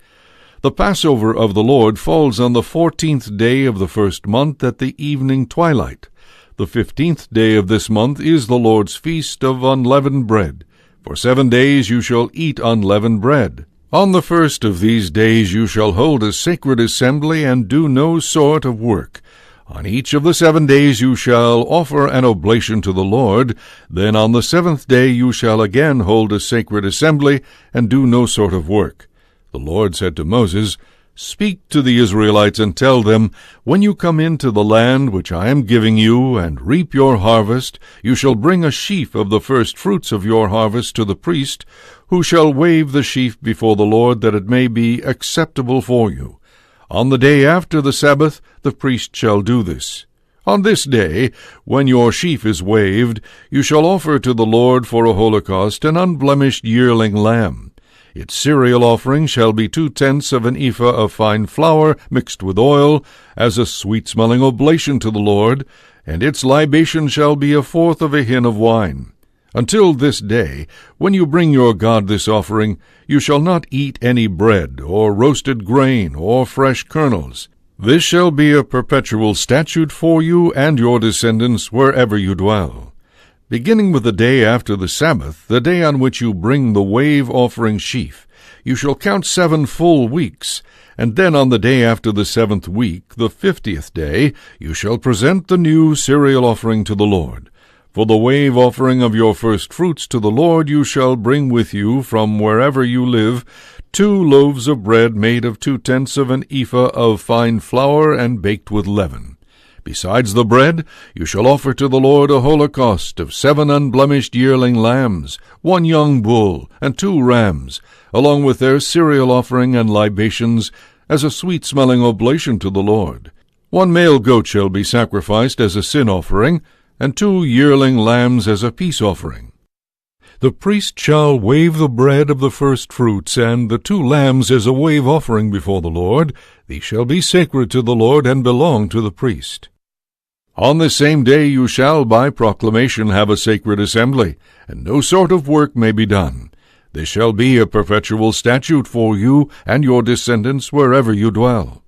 The Passover of the Lord falls on the 14th day of the first month at the evening twilight. The 15th day of this month is the Lord's feast of unleavened bread. For 7 days you shall eat unleavened bread. On the first of these days you shall hold a sacred assembly and do no sort of work. On each of the 7 days you shall offer an oblation to the Lord. Then on the 7th day you shall again hold a sacred assembly and do no sort of work. The Lord said to Moses, Speak to the Israelites and tell them, When you come into the land which I am giving you, and reap your harvest, you shall bring a sheaf of the first fruits of your harvest to the priest, who shall wave the sheaf before the Lord, that it may be acceptable for you. On the day after the Sabbath the priest shall do this. On this day, when your sheaf is waved, you shall offer to the Lord for a holocaust an unblemished yearling lamb. Its cereal offering shall be 2/10 of an ephah of fine flour mixed with oil, as a sweet-smelling oblation to the Lord, and its libation shall be 1/4 of a hin of wine. Until this day, when you bring your God this offering, you shall not eat any bread, or roasted grain, or fresh kernels. This shall be a perpetual statute for you and your descendants wherever you dwell. Beginning with the day after the Sabbath, the day on which you bring the wave-offering sheaf, you shall count 7 full weeks, and then on the day after the 7th week, the 50th day, you shall present the new cereal offering to the Lord. For the wave offering of your first fruits to the Lord you shall bring with you from wherever you live 2 loaves of bread made of 2/10 of an ephah of fine flour and baked with leaven. Besides the bread, you shall offer to the Lord a holocaust of 7 unblemished yearling lambs, 1 young bull, and 2 rams, along with their cereal offering and libations, as a sweet-smelling oblation to the Lord. 1 male goat shall be sacrificed as a sin offering, and 2 yearling lambs as a peace offering. The priest shall wave the bread of the first fruits, and the 2 lambs as a wave offering before the Lord. These shall be sacred to the Lord and belong to the priest. On the same day you shall by proclamation have a sacred assembly, and no sort of work may be done. This shall be a perpetual statute for you and your descendants wherever you dwell.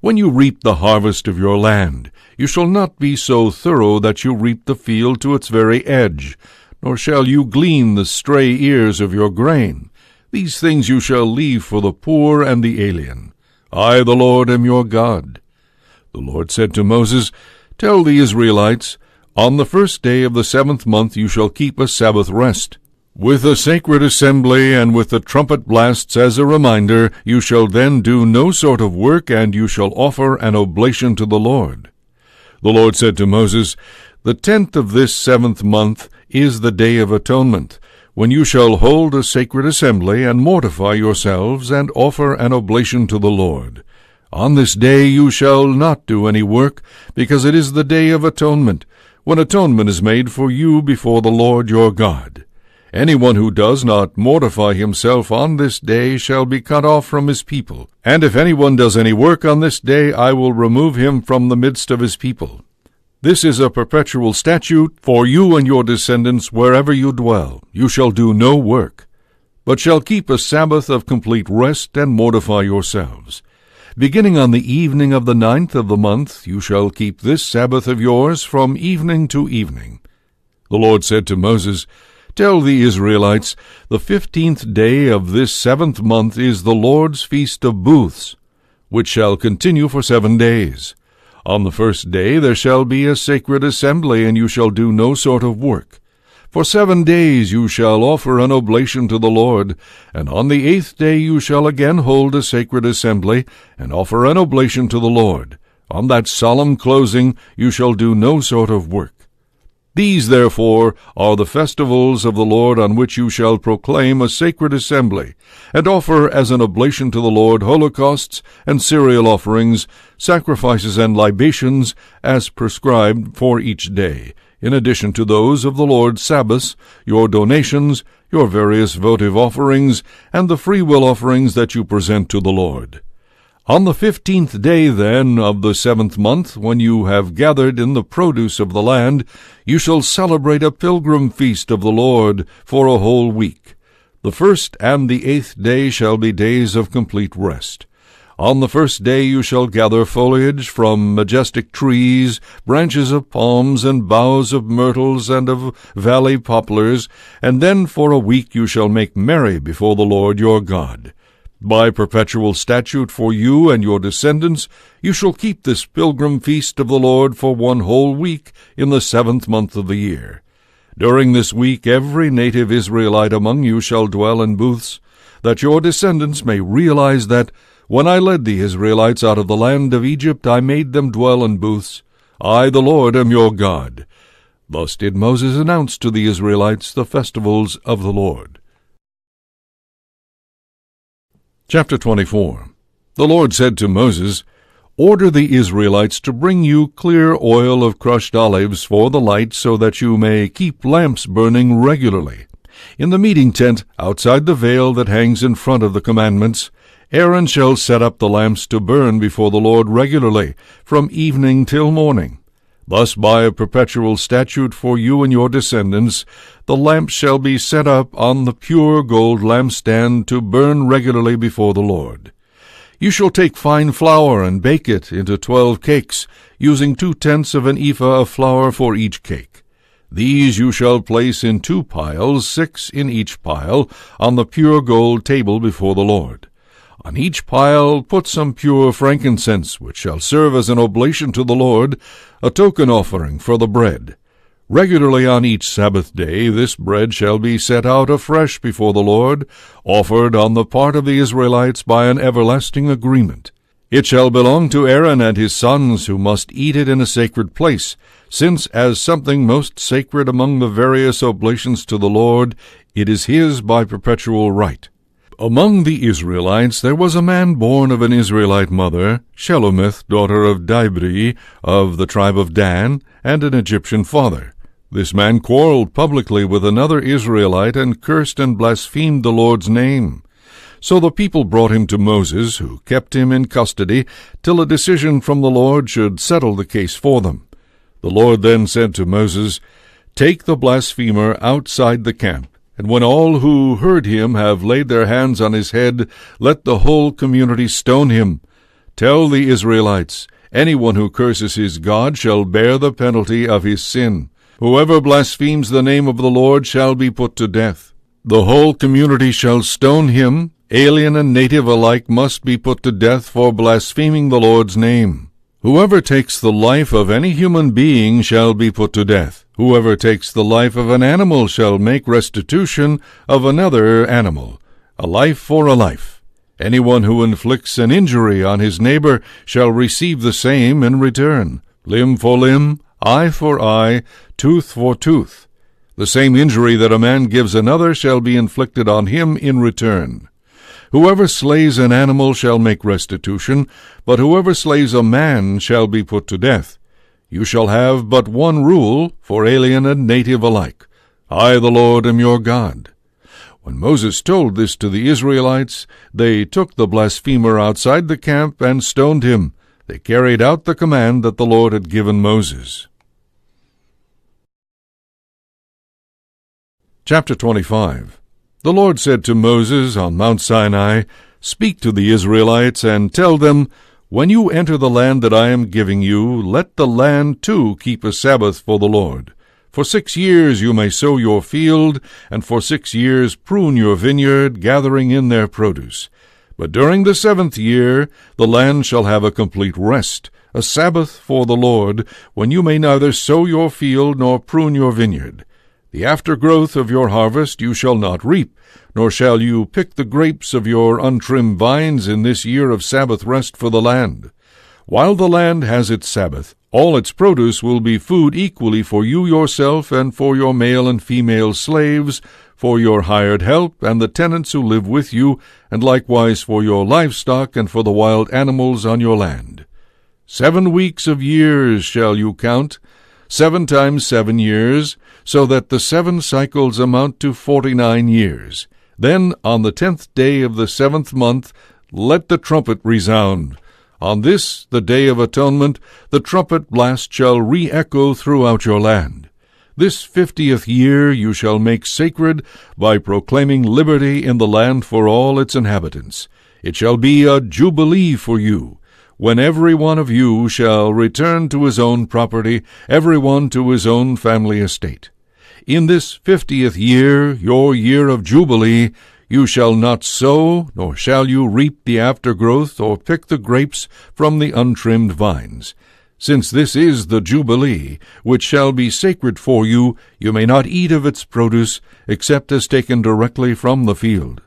When you reap the harvest of your land, you shall not be so thorough that you reap the field to its very edge, nor shall you glean the stray ears of your grain. These things you shall leave for the poor and the alien. I, the Lord, am your God. The Lord said to Moses, Tell the Israelites, On the first day of the 7th month you shall keep a Sabbath rest. With a sacred assembly and with the trumpet blasts as a reminder, you shall then do no sort of work, and you shall offer an oblation to the Lord. The Lord said to Moses, The 10th of this 7th month is the Day of Atonement, when you shall hold a sacred assembly and mortify yourselves and offer an oblation to the Lord. On this day you shall not do any work, because it is the Day of Atonement, when atonement is made for you before the Lord your God. Anyone who does not mortify himself on this day shall be cut off from his people. And if anyone does any work on this day, I will remove him from the midst of his people. This is a perpetual statute for you and your descendants wherever you dwell. You shall do no work, but shall keep a Sabbath of complete rest and mortify yourselves. Beginning on the evening of the 9th of the month, you shall keep this Sabbath of yours from evening to evening. The Lord said to Moses, Tell the Israelites, the 15th day of this 7th month is the Lord's Feast of Booths, which shall continue for 7 days. On the first day there shall be a sacred assembly, and you shall do no sort of work. For 7 days you shall offer an oblation to the Lord, and on the 8th day you shall again hold a sacred assembly, and offer an oblation to the Lord. On that solemn closing you shall do no sort of work. These, therefore, are the festivals of the Lord on which you shall proclaim a sacred assembly, and offer as an oblation to the Lord holocausts and cereal offerings, sacrifices and libations, as prescribed for each day, in addition to those of the Lord's Sabbaths, your donations, your various votive offerings, and the freewill offerings that you present to the Lord. On the 15th day, then, of the 7th month, when you have gathered in the produce of the land, you shall celebrate a pilgrim feast of the Lord for a whole week. The 1st and the 8th day shall be days of complete rest. On the 1st day you shall gather foliage from majestic trees, branches of palms, and boughs of myrtles and of valley poplars, and then for a week you shall make merry before the Lord your God. By perpetual statute for you and your descendants, you shall keep this pilgrim feast of the Lord for 1 whole week in the 7th month of the year. During this week every native Israelite among you shall dwell in booths, that your descendants may realize that, when I led the Israelites out of the land of Egypt, I made them dwell in booths. I, the Lord, am your God. Thus did Moses announce to the Israelites the festivals of the Lord. Chapter 24. The Lord said to Moses, Order the Israelites to bring you clear oil of crushed olives for the light, so that you may keep lamps burning regularly. In the meeting tent, outside the veil that hangs in front of the commandments, Aaron shall set up the lamps to burn before the Lord regularly, from evening till morning. Thus, by a perpetual statute for you and your descendants, the lamps shall be set up on the pure gold lampstand to burn regularly before the Lord. You shall take fine flour and bake it into 12 cakes, using 2/10 of an ephah of flour for each cake. These you shall place in 2 piles, 6 in each pile, on the pure gold table before the Lord. On each pile put some pure frankincense, which shall serve as an oblation to the Lord, a token offering for the bread. Regularly on each Sabbath day this bread shall be set out afresh before the Lord, offered on the part of the Israelites by an everlasting agreement. It shall belong to Aaron and his sons, who must eat it in a sacred place, since as something most sacred among the various oblations to the Lord, it is his by perpetual right. Among the Israelites there was a man born of an Israelite mother, Shelomith, daughter of Dibri, of the tribe of Dan, and an Egyptian father. This man quarreled publicly with another Israelite, and cursed and blasphemed the Lord's name. So the people brought him to Moses, who kept him in custody, till a decision from the Lord should settle the case for them. The Lord then said to Moses, Take the blasphemer outside the camp, and when all who heard him have laid their hands on his head, let the whole community stone him. Tell the Israelites, Anyone who curses his God shall bear the penalty of his sin. Whoever blasphemes the name of the Lord shall be put to death. The whole community shall stone him. Alien and native alike must be put to death for blaspheming the Lord's name. Whoever takes the life of any human being shall be put to death. Whoever takes the life of an animal shall make restitution of another animal, a life for a life. Anyone who inflicts an injury on his neighbor shall receive the same in return. Limb for limb, eye for eye, tooth for tooth. The same injury that a man gives another shall be inflicted on him in return. Whoever slays an animal shall make restitution, but whoever slays a man shall be put to death. You shall have but one rule for alien and native alike. I, the Lord, am your God. When Moses told this to the Israelites, they took the blasphemer outside the camp and stoned him. They carried out the command that the Lord had given Moses. Chapter 25. The Lord said to Moses on Mount Sinai, Speak to the Israelites and tell them, When you enter the land that I am giving you, let the land too keep a Sabbath for the Lord. For 6 years you may sow your field, and for 6 years prune your vineyard, gathering in their produce. But during the 7th year the land shall have a complete rest, a Sabbath for the Lord, when you may neither sow your field nor prune your vineyard. The aftergrowth of your harvest you shall not reap, nor shall you pick the grapes of your untrimmed vines in this year of Sabbath rest for the land. While the land has its Sabbath, all its produce will be food equally for you yourself and for your male and female slaves, for your hired help and the tenants who live with you, and likewise for your livestock and for the wild animals on your land. 7 weeks of years shall you count, 7 times 7 years, so that the 7 cycles amount to 49 years. Then on the 10th day of the 7th month let the trumpet resound. On this, the Day of Atonement, the trumpet blast shall re-echo throughout your land. This 50th year you shall make sacred by proclaiming liberty in the land for all its inhabitants. It shall be a jubilee for you, when every one of you shall return to his own property, every one to his own family estate. In this 50th year, your year of jubilee, you shall not sow, nor shall you reap the aftergrowth, or pick the grapes from the untrimmed vines. Since this is the jubilee, which shall be sacred for you, you may not eat of its produce, except as taken directly from the field.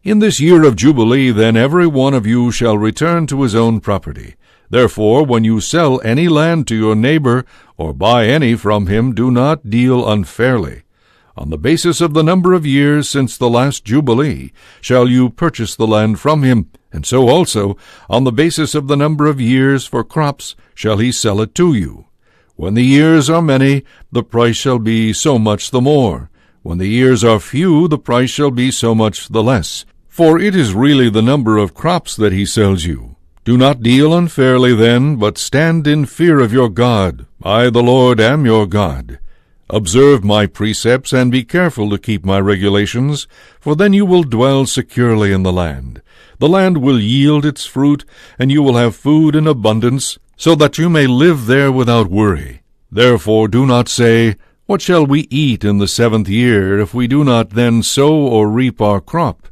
In this year of jubilee, then, every one of you shall return to his own property. Therefore, when you sell any land to your neighbor, or buy any from him, do not deal unfairly. On the basis of the number of years since the last jubilee shall you purchase the land from him, and so also, on the basis of the number of years for crops, shall he sell it to you. When the years are many, the price shall be so much the more. When the years are few, the price shall be so much the less. For it is really the number of crops that he sells you. Do not deal unfairly then, but stand in fear of your God. I, the Lord, am your God. Observe my precepts, and be careful to keep my regulations, for then you will dwell securely in the land. The land will yield its fruit, and you will have food in abundance, so that you may live there without worry. Therefore do not say, What shall we eat in the 7th year, if we do not then sow or reap our crop?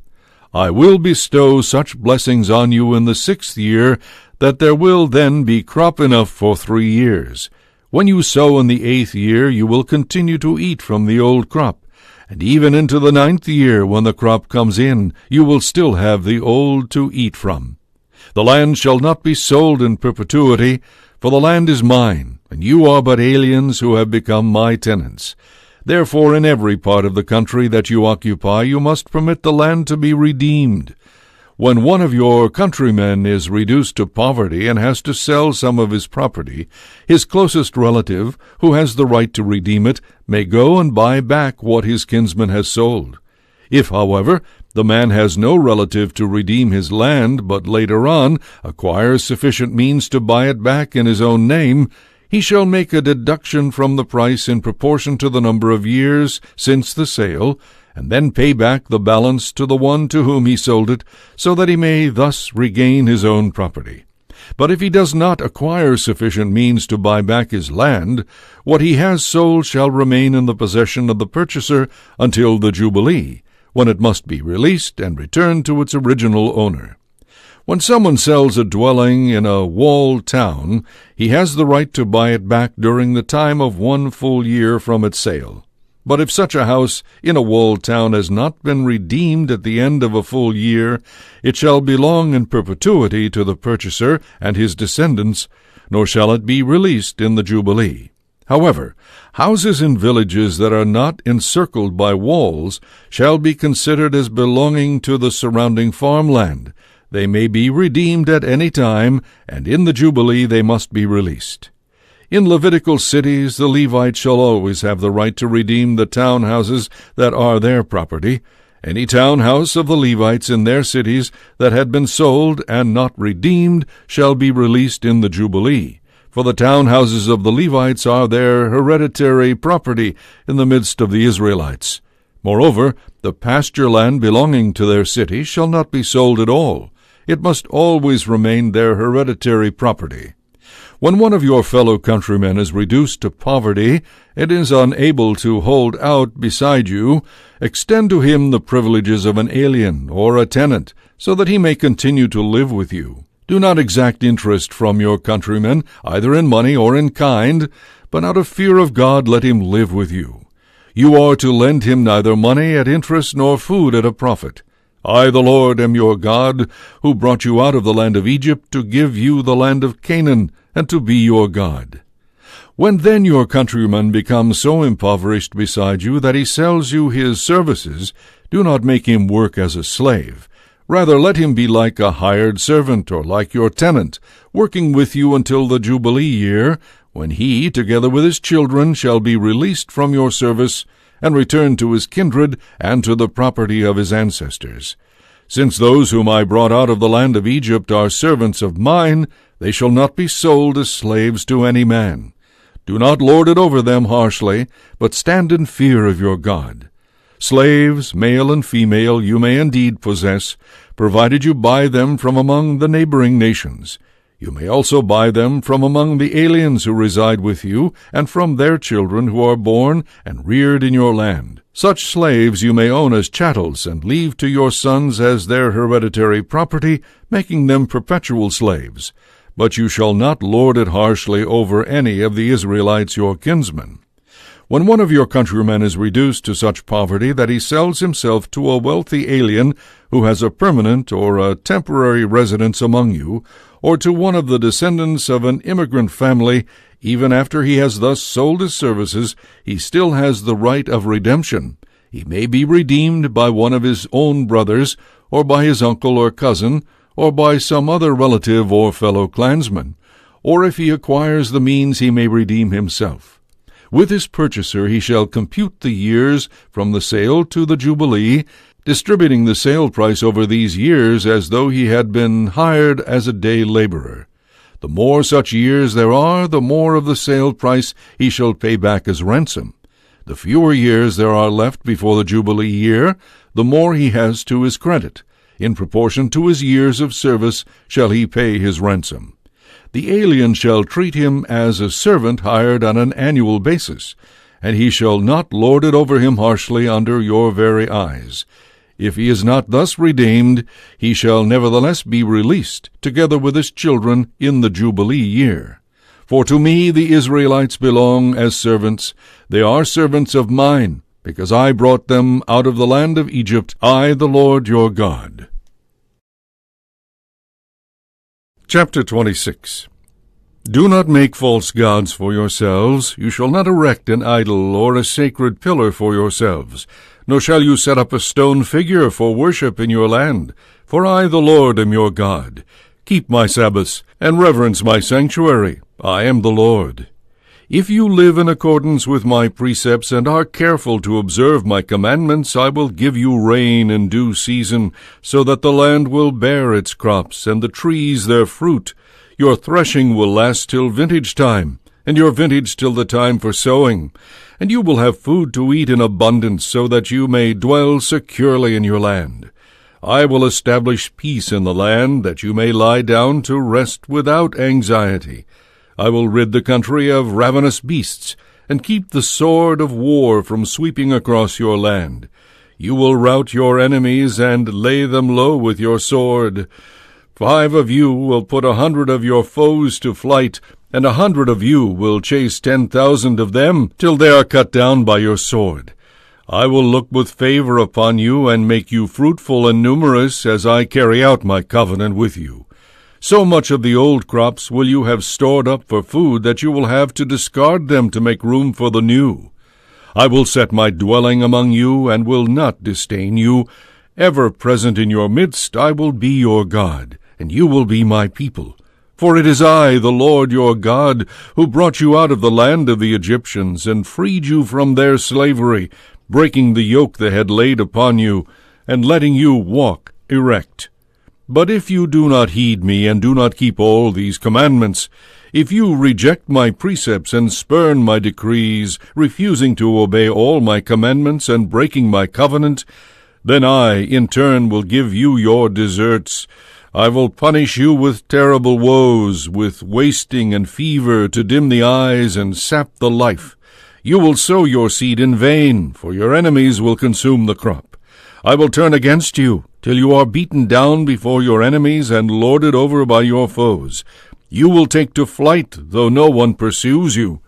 I will bestow such blessings on you in the 6th year, that there will then be crop enough for 3 years. When you sow in the 8th year, you will continue to eat from the old crop, and even into the 9th year, when the crop comes in, you will still have the old to eat from. The land shall not be sold in perpetuity, for the land is mine, and you are but aliens who have become my tenants. Therefore, in every part of the country that you occupy, you must permit the land to be redeemed. When one of your countrymen is reduced to poverty and has to sell some of his property, his closest relative, who has the right to redeem it, may go and buy back what his kinsman has sold. If, however, the man has no relative to redeem his land, but later on acquires sufficient means to buy it back in his own name, he shall make a deduction from the price in proportion to the number of years since the sale, and then pay back the balance to the one to whom he sold it, so that he may thus regain his own property. But if he does not acquire sufficient means to buy back his land, what he has sold shall remain in the possession of the purchaser until the Jubilee, when it must be released and returned to its original owner. When someone sells a dwelling in a walled town, he has the right to buy it back during the time of 1 full year from its sale. But if such a house in a walled town has not been redeemed at the end of a full year, it shall belong in perpetuity to the purchaser and his descendants, nor shall it be released in the Jubilee. However, houses in villages that are not encircled by walls shall be considered as belonging to the surrounding farmland. They may be redeemed at any time, and in the Jubilee they must be released. In Levitical cities, the Levites shall always have the right to redeem the town houses that are their property. Any town house of the Levites in their cities that had been sold and not redeemed shall be released in the Jubilee. For the town houses of the Levites are their hereditary property in the midst of the Israelites. Moreover, the pasture land belonging to their city shall not be sold at all. It must always remain their hereditary property. When one of your fellow countrymen is reduced to poverty and is unable to hold out beside you, extend to him the privileges of an alien or a tenant, so that he may continue to live with you. Do not exact interest from your countrymen, either in money or in kind, but out of fear of God let him live with you. You are to lend him neither money at interest nor food at a profit. I, the Lord, am your God, who brought you out of the land of Egypt to give you the land of Canaan, and to be your God. When then your countryman becomes so impoverished beside you that he sells you his services, do not make him work as a slave. Rather let him be like a hired servant, or like your tenant, working with you until the Jubilee year, when he, together with his children, shall be released from your service, and return to his kindred and to the property of his ancestors. Since those whom I brought out of the land of Egypt are servants of mine, they shall not be sold as slaves to any man. Do not lord it over them harshly, but stand in fear of your God. Slaves, male and female, you may indeed possess, provided you buy them from among the neighboring nations. You may also buy them from among the aliens who reside with you, and from their children who are born and reared in your land. Such slaves you may own as chattels, and leave to your sons as their hereditary property, making them perpetual slaves. But you shall not lord it harshly over any of the Israelites your kinsmen. When one of your countrymen is reduced to such poverty that he sells himself to a wealthy alien who has a permanent or a temporary residence among you, or to one of the descendants of an immigrant family, even after he has thus sold his services, he still has the right of redemption. He may be redeemed by one of his own brothers, or by his uncle or cousin, or by some other relative or fellow clansman, or if he acquires the means he may redeem himself. With his purchaser he shall compute the years from the sale to the Jubilee, distributing the sale price over these years as though he had been hired as a day laborer. The more such years there are, the more of the sale price he shall pay back as ransom. The fewer years there are left before the Jubilee year, the more he has to his credit. In proportion to his years of service shall he pay his ransom. The alien shall treat him as a servant hired on an annual basis, and he shall not lord it over him harshly under your very eyes. If he is not thus redeemed, he shall nevertheless be released, together with his children, in the Jubilee year. For to me the Israelites belong as servants. They are servants of mine, because I brought them out of the land of Egypt, I, the Lord your God. Chapter 26. Do not make false gods for yourselves. You shall not erect an idol or a sacred pillar for yourselves, nor shall you set up a stone figure for worship in your land. For I, the Lord, am your God. Keep my Sabbaths, and reverence my sanctuary. I am the Lord. If you live in accordance with my precepts and are careful to observe my commandments, I will give you rain in due season, so that the land will bear its crops, and the trees their fruit. Your threshing will last till vintage time, and your vintage till the time for sowing. And you will have food to eat in abundance, so that you may dwell securely in your land. I will establish peace in the land, that you may lie down to rest without anxiety. I will rid the country of ravenous beasts, and keep the sword of war from sweeping across your land. You will rout your enemies and lay them low with your sword. 5 of you will put 100 of your foes to flight, and 100 of you will chase 10,000 of them, till they are cut down by your sword. I will look with favor upon you, and make you fruitful and numerous, as I carry out my covenant with you. So much of the old crops will you have stored up for food, that you will have to discard them to make room for the new. I will set my dwelling among you, and will not disdain you. Ever present in your midst, I will be your God, and you will be my people. For it is I, the Lord your God, who brought you out of the land of the Egyptians, and freed you from their slavery, breaking the yoke they had laid upon you, and letting you walk erect. But if you do not heed me, and do not keep all these commandments, if you reject my precepts and spurn my decrees, refusing to obey all my commandments and breaking my covenant, then I, in turn, will give you your deserts. I will punish you with terrible woes, with wasting and fever to dim the eyes and sap the life. You will sow your seed in vain, for your enemies will consume the crop. I will turn against you, till you are beaten down before your enemies and lorded over by your foes. You will take to flight, though no one pursues you.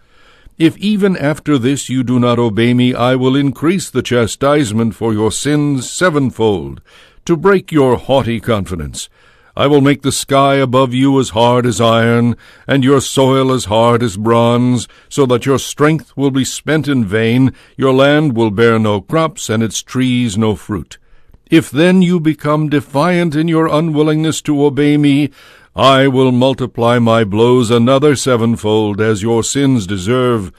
If even after this you do not obey me, I will increase the chastisement for your sins sevenfold, to break your haughty confidence. I will make the sky above you as hard as iron, and your soil as hard as bronze, so that your strength will be spent in vain, your land will bear no crops, and its trees no fruit. If then you become defiant in your unwillingness to obey me, I will multiply my blows another sevenfold, as your sins deserve.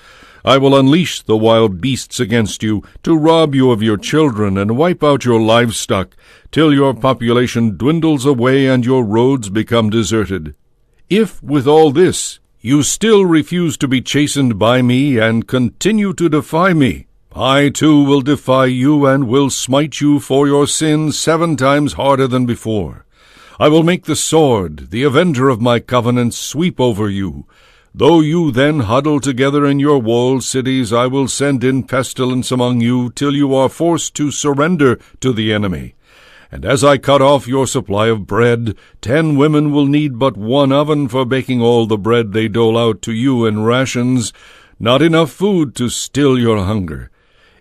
I will unleash the wild beasts against you, to rob you of your children, and wipe out your livestock, till your population dwindles away and your roads become deserted. If, with all this, you still refuse to be chastened by me, and continue to defy me, I too will defy you, and will smite you for your sins 7 times harder than before. I will make the sword, the avenger of my covenant, sweep over you. Though you then huddle together in your walled cities, I will send in pestilence among you, till you are forced to surrender to the enemy. And as I cut off your supply of bread, 10 women will need but 1 oven for baking all the bread they dole out to you in rations, not enough food to still your hunger.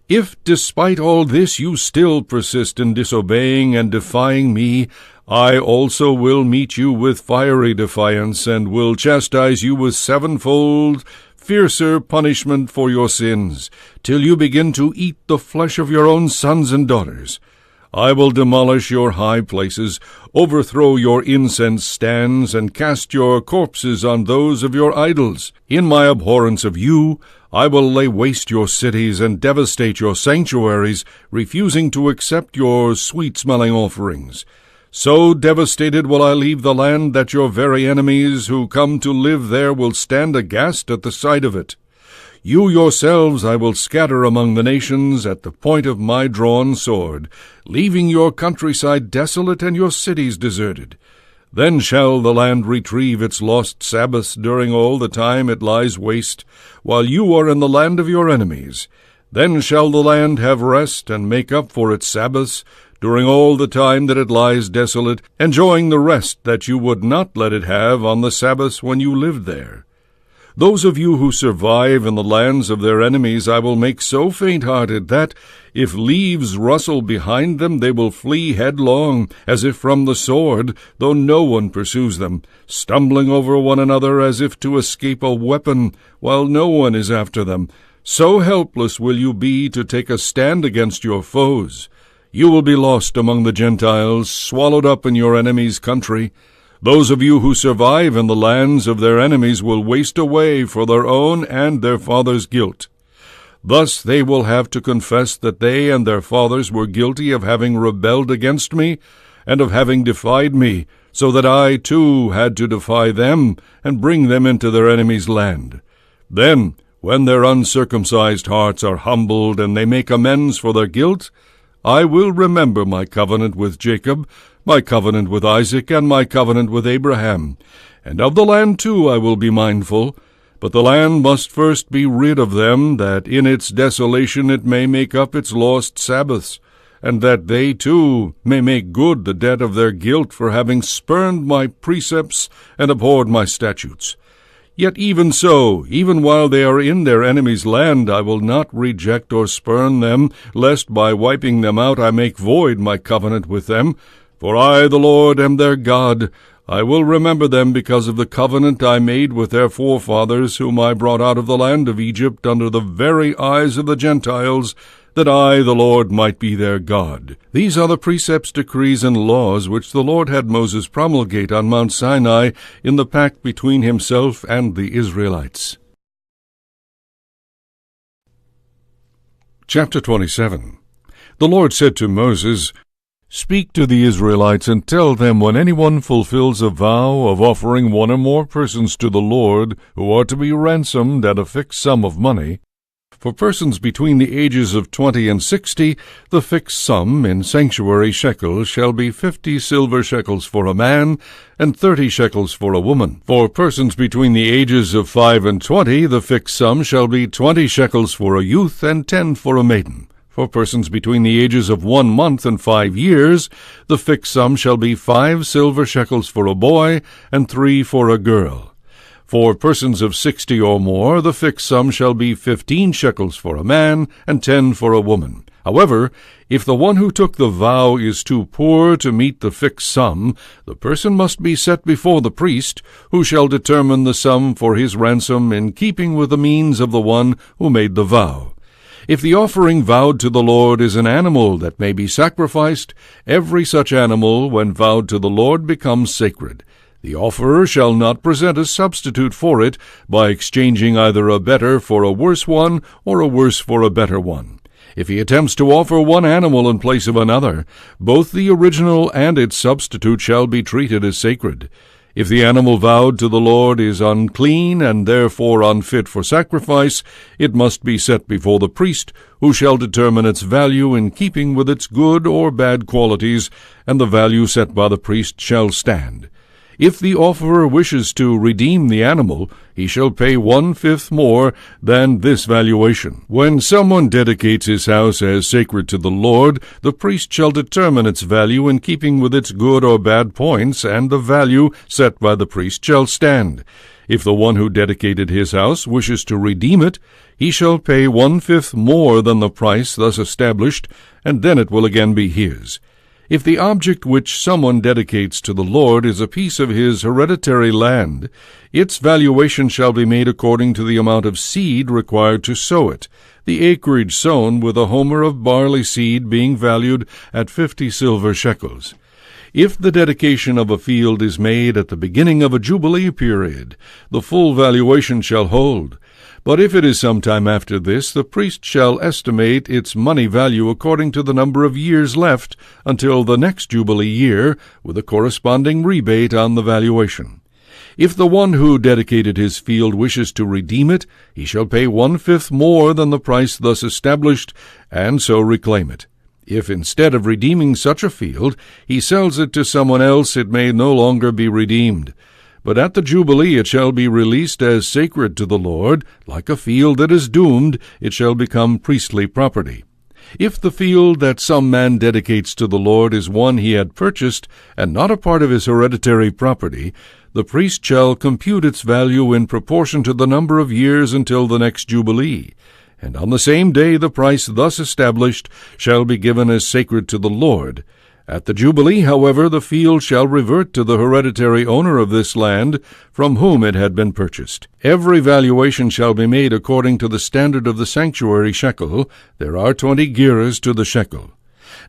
If, despite all this, you still persist in disobeying and defying me, I also will meet you with fiery defiance, and will chastise you with sevenfold, fiercer punishment for your sins, till you begin to eat the flesh of your own sons and daughters. I will demolish your high places, overthrow your incense stands, and cast your corpses on those of your idols. In my abhorrence of you, I will lay waste your cities and devastate your sanctuaries, refusing to accept your sweet-smelling offerings. So devastated will I leave the land that your very enemies who come to live there will stand aghast at the sight of it. You yourselves I will scatter among the nations at the point of my drawn sword, leaving your countryside desolate and your cities deserted. Then shall the land retrieve its lost Sabbaths during all the time it lies waste, while you are in the land of your enemies. Then shall the land have rest and make up for its Sabbaths, during all the time that it lies desolate, enjoying the rest that you would not let it have on the Sabbaths when you lived there. Those of you who survive in the lands of their enemies I will make so faint-hearted that, if leaves rustle behind them, they will flee headlong, as if from the sword, though no one pursues them, stumbling over one another as if to escape a weapon, while no one is after them. So helpless will you be to take a stand against your foes. You will be lost among the Gentiles, swallowed up in your enemies' country. Those of you who survive in the lands of their enemies will waste away for their own and their fathers' guilt. Thus they will have to confess that they and their fathers were guilty of having rebelled against me, and of having defied me, so that I too had to defy them, and bring them into their enemies' land. Then, when their uncircumcised hearts are humbled, and they make amends for their guilt, I will remember my covenant with Jacob, my covenant with Isaac, and my covenant with Abraham. And of the land too I will be mindful. But the land must first be rid of them, that in its desolation it may make up its lost Sabbaths. and that they too may make good the debt of their guilt for having spurned my precepts and abhorred my statutes. Yet even so, even while they are in their enemy's land, I will not reject or spurn them, lest by wiping them out I make void my covenant with them. For I, the Lord, am their God. I will remember them because of the covenant I made with their forefathers, whom I brought out of the land of Egypt under the very eyes of the Gentiles, that I, the Lord, might be their God. These are the precepts, decrees, and laws which the Lord had Moses promulgate on Mount Sinai in the pact between himself and the Israelites. Chapter 27. The Lord said to Moses, Speak to the Israelites and tell them, when anyone fulfills a vow of offering one or more persons to the Lord, who are to be ransomed at a fixed sum of money, for persons between the ages of 20 and 60, the fixed sum in sanctuary shekels shall be 50 silver shekels for a man, and 30 shekels for a woman. For persons between the ages of 5 and 20, the fixed sum shall be 20 shekels for a youth, and 10 for a maiden. For persons between the ages of 1 month and 5 years, the fixed sum shall be 5 silver shekels for a boy, and 3 for a girl. For persons of 60 or more, the fixed sum shall be 15 shekels for a man, and 10 for a woman. However, if the one who took the vow is too poor to meet the fixed sum, the person must be set before the priest, who shall determine the sum for his ransom in keeping with the means of the one who made the vow. If the offering vowed to the Lord is an animal that may be sacrificed, every such animal, when vowed to the Lord, becomes sacred. The offerer shall not present a substitute for it by exchanging either a better for a worse one or a worse for a better one. If he attempts to offer one animal in place of another, both the original and its substitute shall be treated as sacred. If the animal vowed to the Lord is unclean and therefore unfit for sacrifice, it must be set before the priest, who shall determine its value in keeping with its good or bad qualities, and the value set by the priest shall stand. If the offerer wishes to redeem the animal, he shall pay 1/5 more than this valuation. When someone dedicates his house as sacred to the Lord, the priest shall determine its value in keeping with its good or bad points, and the value set by the priest shall stand. If the one who dedicated his house wishes to redeem it, he shall pay 1/5 more than the price thus established, and then it will again be his. If the object which someone dedicates to the Lord is a piece of his hereditary land, its valuation shall be made according to the amount of seed required to sow it, the acreage sown with a homer of barley seed being valued at 50 silver shekels. If the dedication of a field is made at the beginning of a jubilee period, the full valuation shall hold. But if it is some time after this, the priest shall estimate its money value according to the number of years left until the next jubilee year, with a corresponding rebate on the valuation. If the one who dedicated his field wishes to redeem it, he shall pay 1/5 more than the price thus established, and so reclaim it. If instead of redeeming such a field, he sells it to someone else, it may no longer be redeemed. But at the Jubilee it shall be released as sacred to the Lord. Like a field that is doomed, it shall become priestly property. If the field that some man dedicates to the Lord is one he had purchased, and not a part of his hereditary property, the priest shall compute its value in proportion to the number of years until the next Jubilee. And on the same day the price thus established shall be given as sacred to the Lord. At the Jubilee, however, the field shall revert to the hereditary owner of this land, from whom it had been purchased. Every valuation shall be made according to the standard of the sanctuary shekel. There are 20 gerahs to the shekel.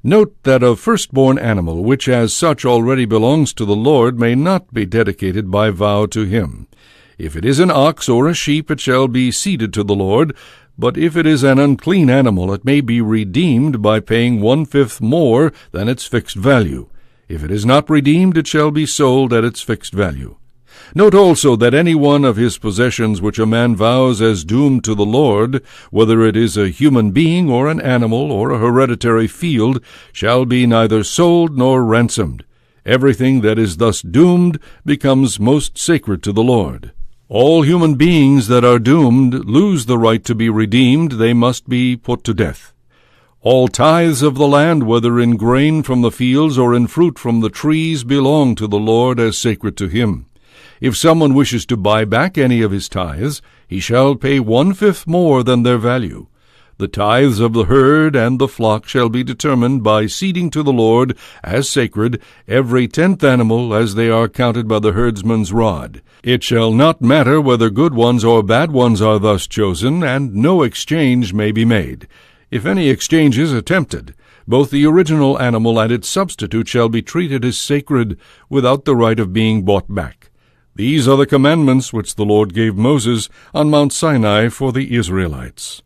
Note that a firstborn animal, which as such already belongs to the Lord, may not be dedicated by vow to him. If it is an ox or a sheep, it shall be ceded to the Lord. But if it is an unclean animal, it may be redeemed by paying 1/5 more than its fixed value. If it is not redeemed, it shall be sold at its fixed value. Note also that any one of his possessions which a man vows as doomed to the Lord, whether it is a human being or an animal or a hereditary field, shall be neither sold nor ransomed. Everything that is thus doomed becomes most sacred to the Lord. All human beings that are doomed lose the right to be redeemed. They must be put to death. All tithes of the land, whether in grain from the fields or in fruit from the trees, belong to the Lord as sacred to him. If someone wishes to buy back any of his tithes, he shall pay 1/5 more than their value. The tithes of the herd and the flock shall be determined by ceding to the Lord as sacred every 10th animal as they are counted by the herdsman's rod. It shall not matter whether good ones or bad ones are thus chosen, and no exchange may be made. If any exchange is attempted, both the original animal and its substitute shall be treated as sacred without the right of being bought back. These are the commandments which the Lord gave Moses on Mount Sinai for the Israelites.